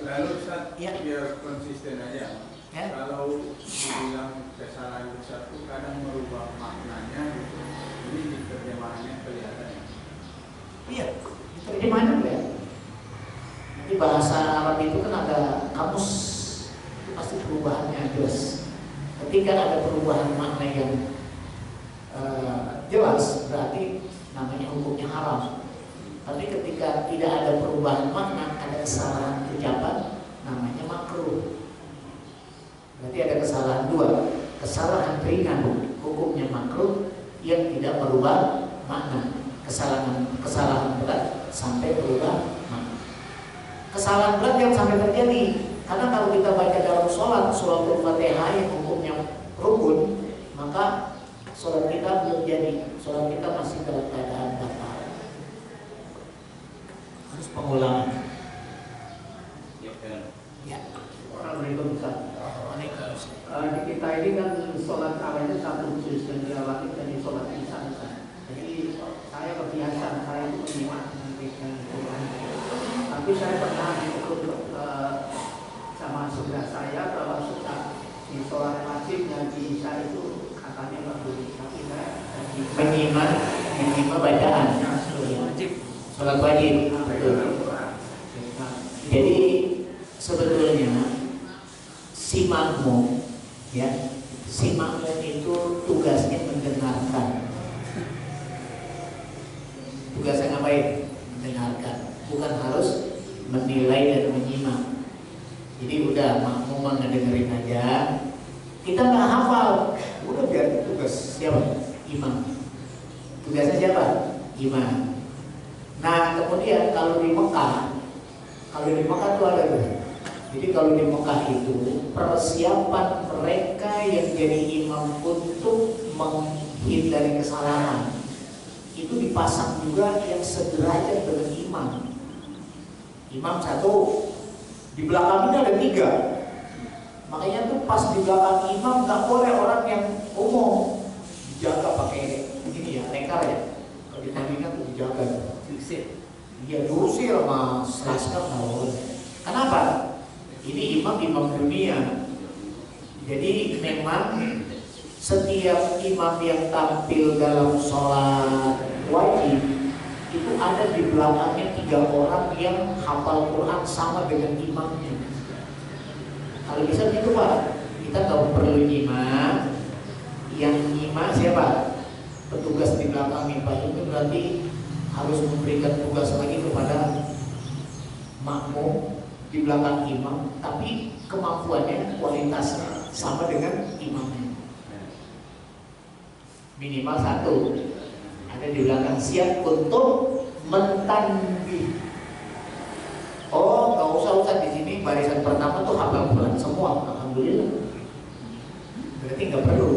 Speaker 4: Lalu Ustaz,
Speaker 2: ya,
Speaker 4: biar konsisten aja. Ya? Kalau dibilang kesalahan besar itu kadang merubah maknanya gitu. Ini di terjemahannya kelihatan.
Speaker 2: Iya, di terjemahannya kelihatan. Nanti bahasa Arab itu kan ada kamus, itu pasti perubahannya jelas. Ketika ada perubahan makna yang jelas, berarti namanya hukumnya haram. Tapi ketika tidak ada perubahan makna, ada kesalahan ucapan, namanya makruh. Berarti ada kesalahan 2, kesalahan ringan hukumnya makruh yang tidak merubah makna, kesalahan berat sampai berubah makna. Kesalahan berat yang sampai terjadi, karena kalau kita baca dalam sholat surah Al-Fatihah yang hukumnya rukun, maka sholat kita belum jadi, sholat kita masih dalam keadaan batal. Harus pengulangan. Ya.
Speaker 3: Assalamualaikum Ustaz. Di kita ini kan sholat awalnya satu khusus yang diawali dari sholat isya. Jadi saya kebiasaan saya itu menyimak dengan
Speaker 2: Tapi saya pernah ikut sama saudara saya bahwa suka di sholat wajib dan di isya itu katanya nggak boleh. Tapi saya menyimak bacaan. Sholat wajib. Jadi sebetulnya si makmum, ya, si makmum itu tugasnya mendengarkan. Tugasnya ngapain? Mendengarkan, bukan harus menilai dan menyimak. Jadi udah makmum ngedengerin aja. Kita nggak hafal, udah biar tugas siapa? Imam. Tugasnya siapa? Imam. Nah kemudian kalau di Mekah tuh ada tuh. Jadi kalau di Mekah itu persiapan mereka yang jadi imam untuk menghindari kesalahan itu dipasang juga yang sederajat dengan imam. Imam satu, di belakangnya ada 3. Makanya tuh pas di belakang imam nggak boleh orang yang umum, dijaga pakai ini ya, lekar ya. Kalau di Madinah tuh dijaga. Dia diusir sama laskar nggak boleh. Kenapa? Ini imam dunia. Jadi memang setiap imam yang tampil dalam sholat wajib itu ada di belakangnya 3 orang yang hafal Quran sama dengan imamnya. Kalau bisa gitu Pak, kita nggak perlu nyimak. Yang nyimak siapa? Petugas di belakang imam itu berarti harus memberikan tugas lagi kepada makmum di belakang imam, tapi kemampuannya, kualitasnya sama dengan imamnya. Minimal 1 ada di belakang siap untuk mentanbih. Oh, nggak usah di sini barisan pertama tuh hafal Quran semua, alhamdulillah. Berarti nggak perlu,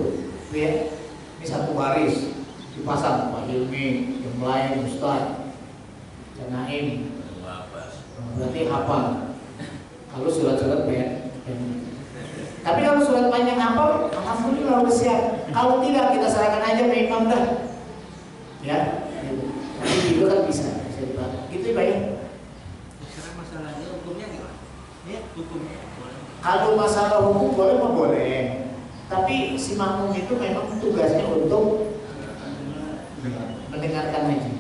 Speaker 2: ya. Ini 1 baris dipasang Pak Hilmi, yang lain Ustaz, Naim. Berarti hafal. Kalau surat-surat tapi kalau surat panjang hafal, alhamdulillah udah siap. Kalau tidak kita serahkan aja ke imam dah. Ya, nanti juga kan bisa dipakai. Gitu ya Pak ya.
Speaker 3: Sekarang masalahnya hukumnya gimana? Ya, hukumnya boleh.
Speaker 2: Kalau masalah hukum boleh. Tapi si makmum itu memang tugasnya untuk mendengarkan aja.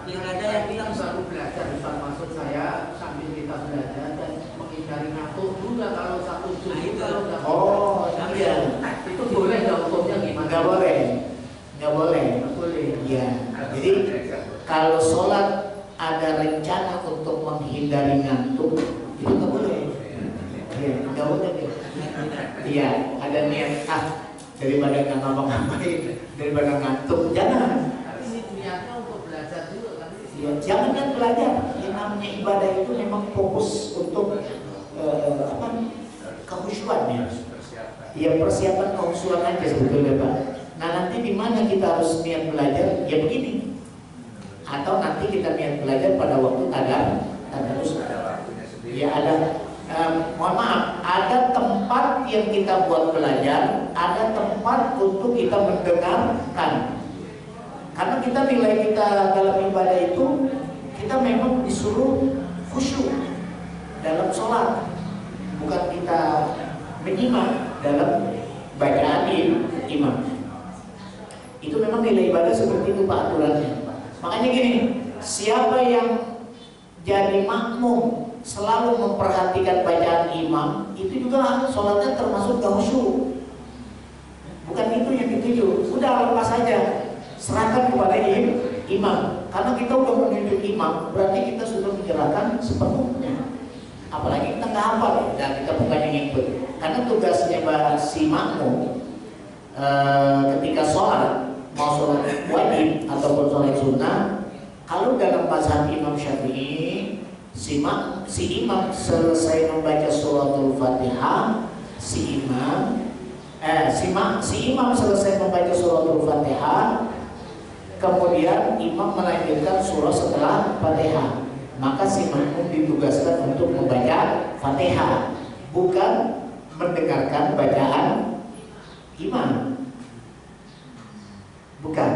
Speaker 3: Yang ada yang bilang
Speaker 5: baru belajar, Ustaz, maksud saya sambil kita belajar dan menghindari ngantuk juga kalau 1 juz itu kalau nggak
Speaker 2: iya.
Speaker 5: itu boleh nggak hukumnya gimana?
Speaker 2: Nggak boleh. Iya. Jadi kalau sholat ada rencana untuk menghindari ngantuk itu nggak boleh. Iya, nggak boleh. Iya, ada niat daripada nggak ngapa-ngapain, daripada ngantuk, jangan.
Speaker 5: Ini niatnya untuk belajar juga kan?
Speaker 2: Ya, jangan kan belajar. Yang namanya ibadah itu memang fokus untuk kehusyuan ya. Ya persiapan kehusyuan aja sebetulnya Pak. Nah nanti di mana kita harus niat belajar? Ya begini. Atau nanti kita niat belajar pada waktu tadarus. Ya ada. Mohon maaf, ada tempat yang kita buat belajar, ada tempat untuk kita mendengarkan. Karena kita nilai kita dalam ibadah itu, kita memang disuruh khusyuk dalam sholat, bukan kita menyimak dalam bacaan imam. Itu memang nilai ibadah seperti itu Pak aturannya. Makanya gini, siapa yang jadi makmum selalu memperhatikan bacaan imam, itu juga sholatnya termasuk gak khusyuk. Bukan itu yang dituju. Udah lepas saja, serahkan kepada imam. Karena kita udah menunjuk imam, berarti kita sudah menyerahkan sepenuhnya. Apalagi kita nggak hafal, dan kita bukan yang ikut. Karena tugasnya si makmum ketika sholat, mau sholat wajib ataupun sholat sunnah, kalau dalam mazhab Imam Syafi'i, si imam selesai membaca suratul Fatihah, si imam selesai membaca suratul Fatihah, kemudian imam melanjutkan surah setelah Fatihah, maka si makmum ditugaskan untuk membaca Fatihah, bukan mendengarkan bacaan imam. Bukan.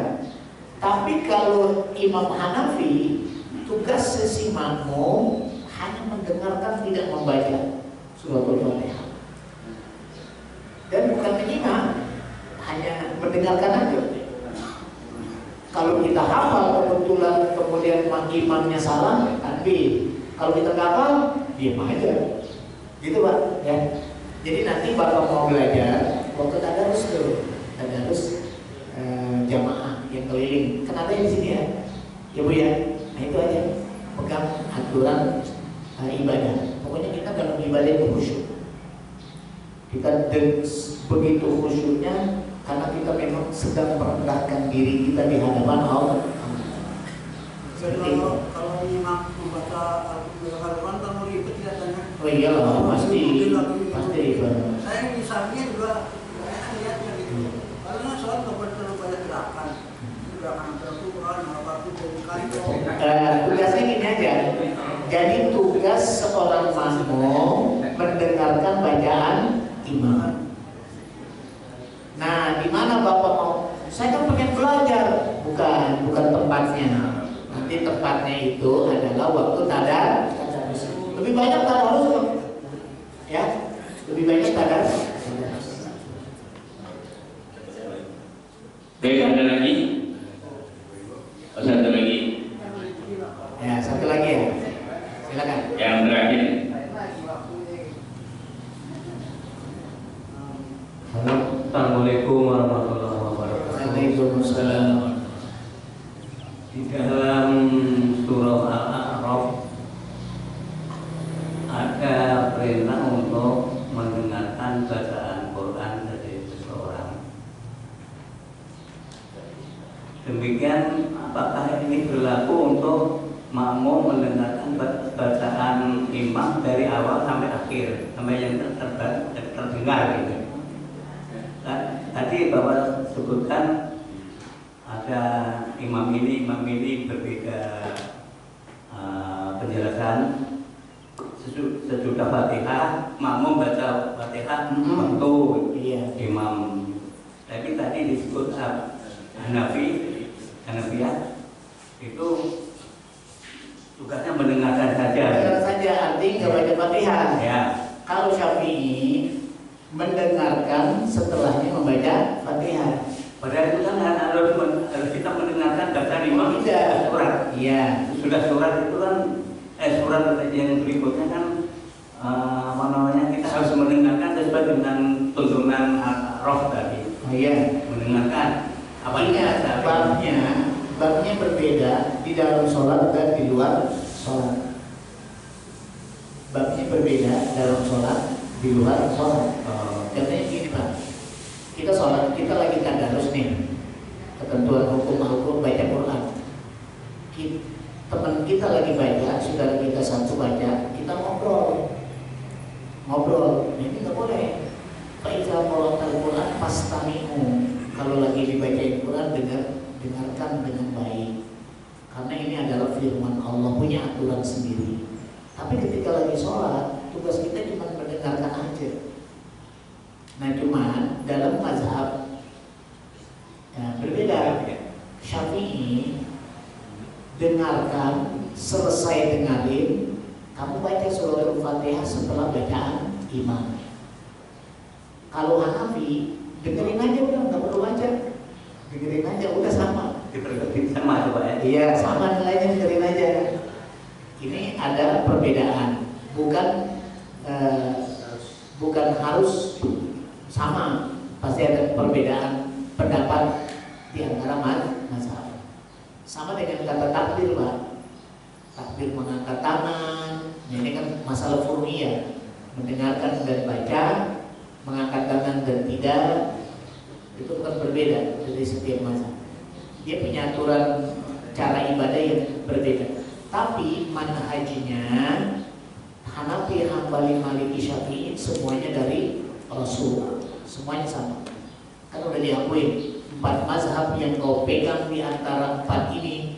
Speaker 2: Tapi kalau Imam Hanafi, tugas si makmum hanya mendengarkan, tidak membaca suratul Fatihah. Dan bukan menyimak, hanya mendengarkan aja. Kalau kita hafal kebetulan kemudian imamnya salah, takbir. Kalau kita nggak hafal, diam aja. Gitu Pak, ya. Jadi nanti Bapak mau belajar, waktu tadarus tuh, tadarus jamaah yang keliling. Kan ada di sini ya, ya Bu ya. Nah itu aja, pegang aturan ibadah. Pokoknya kita dalam ibadah itu khusyuk. Kita begitu khusyuknya karena kita memang sedang merendahkan diri kita di hadapan Allah.
Speaker 6: Kalau imam membaca Al-Quran kalau ribet kelihatannya.
Speaker 2: Oh iyalah, pasti ribet.
Speaker 6: Saya misalnya juga lihatnya gitu. Karena soal terlalu banyak gerakan Al-Quran, apapun dari
Speaker 2: tugasnya gini aja. Jadi tugas seorang makmum mendengarkan bacaan imam. Nah, di mana Bapak mau? Saya kan pengen belajar, bukan tempatnya. Nanti tempatnya itu adalah waktu tadarus. Lebih banyak tadarus, ya, lebih banyak tadarus.
Speaker 1: Baik, ada lagi? Oh, satu lagi.
Speaker 2: Ya, satu lagi ya. Silakan.
Speaker 1: Yang terakhir.
Speaker 3: Assalamualaikum warahmatullahi wabarakatuh.
Speaker 2: Waalaikumsalam.
Speaker 3: Di dalam surah Al-A'raf ada perintah untuk mendengarkan bacaan Quran dari seseorang. Demikian, apakah ini berlaku untuk makmum mendengarkan bacaan imam dari awal sampai akhir, sampai yang terdengar gitu? Tadi Bapak sebutkan ada imam ini berbeda penjelasan. Sesudah Fatihah, makmum baca Fatihah waktu imam. Tapi tadi disebut Hanafiyah itu tugasnya mendengarkan saja.
Speaker 2: Mendengarkan saja, artinya nggak baca Fatihah.
Speaker 3: Ya.
Speaker 2: Kalau Syafi'i mendengarkan setelahnya membaca Fatihah.
Speaker 3: Padahal itu kan harus kita mendengarkan bacaan imam
Speaker 2: Tidak.
Speaker 3: surat.
Speaker 2: Iya.
Speaker 3: Sudah surat itu kan surat yang berikutnya kan kita harus mendengarkan sesuai dengan tuntunan Al-Roh tadi.
Speaker 2: Oh iya.
Speaker 3: Mendengarkan apa
Speaker 2: babnya berbeda di dalam sholat dan di luar sholat. Babnya berbeda dalam sholat, di luar sholat. Contohnya gini Pak, kita sholat, kita lagi tadarus nih, ketentuan hukum baca Quran. Teman kita lagi baca, saudara kita satu baca, kita ngobrol. Ini nggak boleh. Faiza qira'atul Quran fastami'u. Kalau lagi dibacain Quran, dengarkan dengan baik. Karena ini adalah firman Allah, punya aturan sendiri. Tapi ketika lagi sholat, tugas kita cuma mendengarkan aja. Nah, cuman dalam mazhab berbeda. Syafi'i dengarkan, selesai dengarin, kamu baca surah Al-Fatihah setelah bacaan imam. Kalau Hanafi dengerin aja udah, nggak perlu baca, dengerin aja udah sama.
Speaker 3: Sama coba ya.
Speaker 2: Iya, sama nilainya, dengerin aja. Ini ada perbedaan, bukan harus sama, pasti ada perbedaan pendapat di antara mazhab. Sama dengan kata takbir, Pak. Takbir mengangkat tangan, ini kan masalah fur'iyah, mendengarkan dan baca, mengangkat tangan dan tidak, itu kan berbeda dari setiap mazhab. Dia punya aturan cara ibadah yang berbeda. Tapi manhajnya Hanafi, Hambali, Maliki, Syafi'i semuanya dari Rasul, semuanya sama. Kan udah diakui 4 mazhab yang kau pegang di antara 4 ini,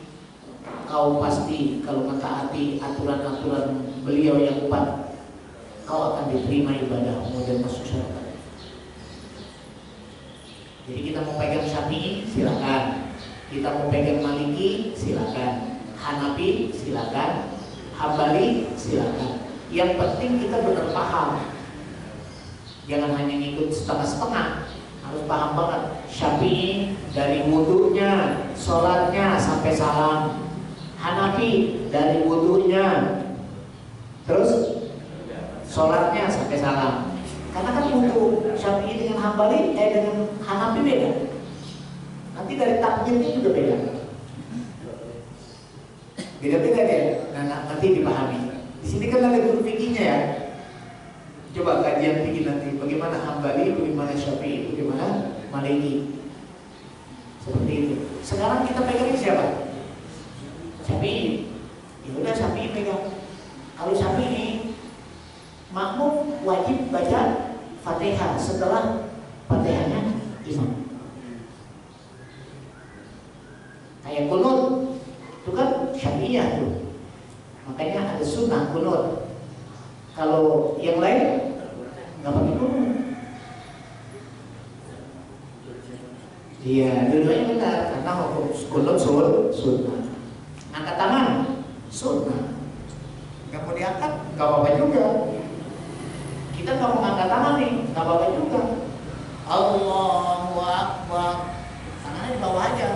Speaker 2: kau pasti kalau mentaati aturan-aturan beliau yang 4, kau akan diterima ibadahmu dan masuk surga. Jadi kita mau pegang Syafi'i, silakan. Kita mau pegang Maliki, silakan. Hanafi, silakan. Hambali silakan. Yang penting kita benar paham. Jangan hanya ngikut setengah-setengah, harus paham banget. Syafi'i dari wudunya, sholatnya sampai salam. Hanafi dari wudunya, terus sholatnya sampai salam. Karena kan wudu Syafi'i dengan Hambali dengan Hanafi beda. Nanti dari takbirnya juga beda. Beda-beda deh. Nah, nanti dipahami. Di sini kan ada guru fikihnya ya. Coba kajian fikih nanti bagaimana Hambali, bagaimana Syafi'i, bagaimana Maliki. Seperti itu. Sekarang kita pegang siapa? Syafi'i. Ya udah Syafi'i pegang. Kalau Syafi'i makmum wajib baca Fatihah setelah Fatihahnya imam. Kayak kunut itu kan Syafi'iyah tuh. Makanya ada sunnah kunut. Kalau yang lain nggak pakai kunut. Iya, dua-duanya benar karena hukum kunut sunnah. Angkat tangan sunnah. Nggak mau diangkat nggak apa-apa juga. Kita nggak mau angkat tangan nih nggak apa-apa juga. Allahu Akbar, tangannya di bawah aja.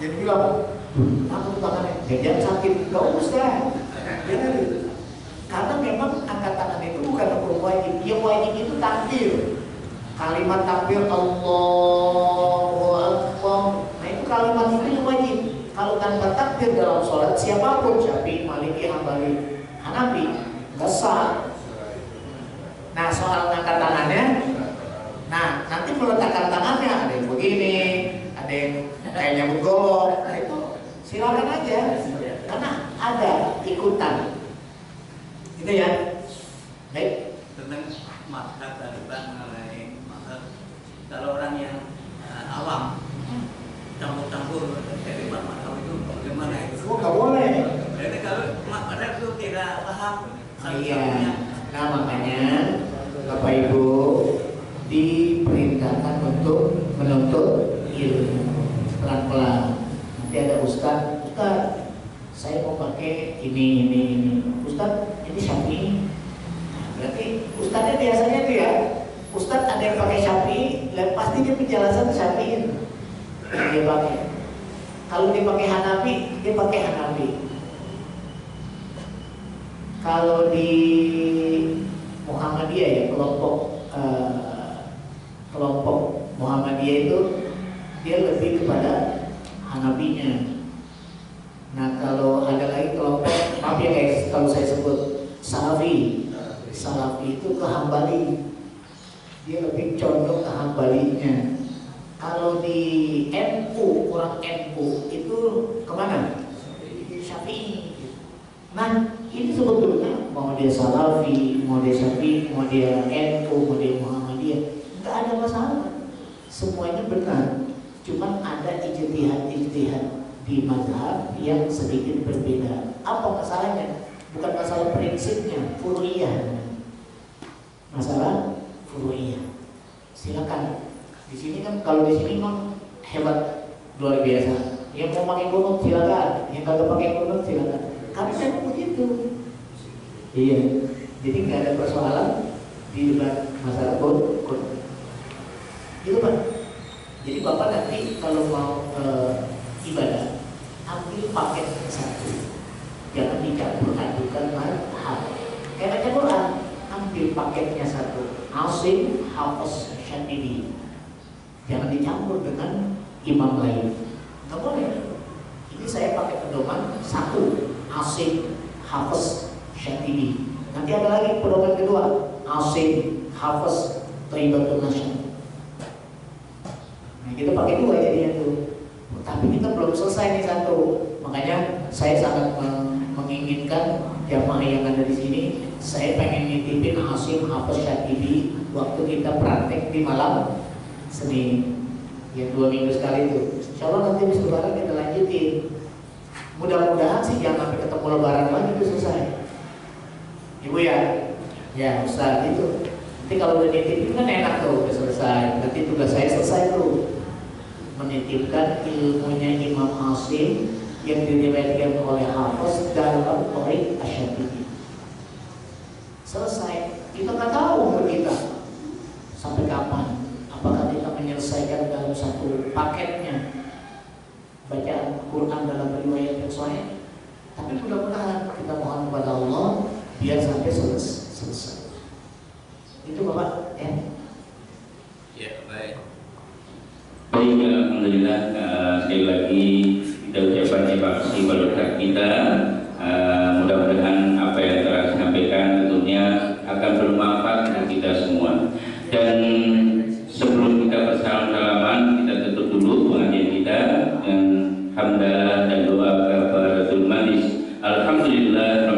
Speaker 2: Jadi bilang, aku tangannya, jangan sakit, gak usah. Karena memang angkat tangan itu bukan hukum wajib. Yang wajib itu takbir. Kalimat takbir Allahu Akbar. Nah itu kalimat itu yang wajib. Kalau tanpa takbir dalam sholat siapapun, Syafi'i, Maliki, Hambali, Hanafi, gak sah. Nah soal angkat tangannya, nah nanti meletakkan tangannya ada yang begini, ada yang kayaknya bergolong. Nah itu silakan aja, karena ada ikutan. Gitu ya. Baik.
Speaker 6: Tentang mazhab tadi Bang mengenai mazhab, kalau orang yang awam campur-campur dari mazhab itu bagaimana itu?
Speaker 2: Oh nggak boleh.
Speaker 6: Jadi kalau mazhab itu tidak paham.
Speaker 2: Iya. Nah makanya Bapak Ibu diperintahkan untuk menuntut ilmu pelan-pelan. Nanti ada Ustaz, saya mau pakai ini. Ustaz, ini Syafi'i. Nah, berarti Ustaznya biasanya tuh ya, Ustaz ada yang pakai Syafi'i, pasti dia penjelasan Syafi'i yang dia pakai. Kalau dia pakai Hanafi, dia pakai Hanafi. Kalau di Muhammadiyah ya, kelompok Muhammadiyah itu dia lebih kepada Hanafinya. Nah kalau ada lagi kelompok, maaf ya guys kalau saya sebut Salafi itu ke Hambali, dia lebih condong ke Hambalinya. Kalau di NU, orang NU itu kemana? Syafi'i. Nah ini sebetulnya mau dia Salafi, mau dia Syafi'i, mau dia NU, mau dia Muhammadiyah, nggak ada masalah. Semuanya benar. Cuman ada ijtihad di mazhab yang sedikit berbeda. Apa masalahnya? Bukan masalah prinsipnya, furu'iyah. Masalah furu'iyah. Silakan. Di sini kan kalau di sini memang hebat luar biasa. Yang mau pakai kunut silakan, yang kagak pakai kunut silakan. Karena memang begitu. Iya. Jadi nggak ada persoalan di debat masalah kunut. Gitu Pak. Jadi Bapak nanti kalau mau ibadah, ambil paket satu, jangan dicampur adukan mazhab. Kayak baca Quran, ambil paketnya satu, Asim, Hafiz, Syatibi. Jangan dicampur dengan imam lain. Nggak boleh. Ini saya pakai pedoman satu, Asim, Hafiz, Syatibi. Nanti ada lagi pedoman kedua, Asim, Hafiz, Thayyibatun Nasyan. Nah, kita pakai dua jadinya tuh. Tapi kita belum selesai nih satu. Makanya saya sangat menginginkan jamaah yang ada di sini. Saya pengen nitipin Asim, Hafiz, Syatibi waktu kita praktek di malam Senin. Ya 2 minggu sekali itu. Insya Allah nanti habis lebaran kita lanjutin. Mudah-mudahan sih jangan sampai ketemu lebaran lagi itu selesai. Ibu ya? Ya Ustaz itu. Nanti kalau udah nitip itu kan enak tuh, udah selesai. Nanti tugas saya selesai tuh. Menitipkan ilmunya Imam Asim, yang diriwayatkan oleh Hafiz dalam Thariq Asy-Syadzili. Selesai. Kita nggak tahu umur kita sampai kapan. Apakah kita menyelesaikan dalam satu paketnya bacaan Quran dalam riwayat yang sahih? Tapi mudah-mudahan kita mohon kepada Allah biar sampai selesai. Itu Bapak ya.
Speaker 1: Ya, baik. Baik, alhamdulillah, sekali lagi kita ucapkan terima kasih pada kita. Mudah-mudahan apa yang telah disampaikan tentunya akan bermanfaat bagi kita semua. Dan sebelum kita bersalam-salaman, kita tutup dulu pengajian kita dengan hamdalah dan doa kafaratul majlis. Alhamdulillah.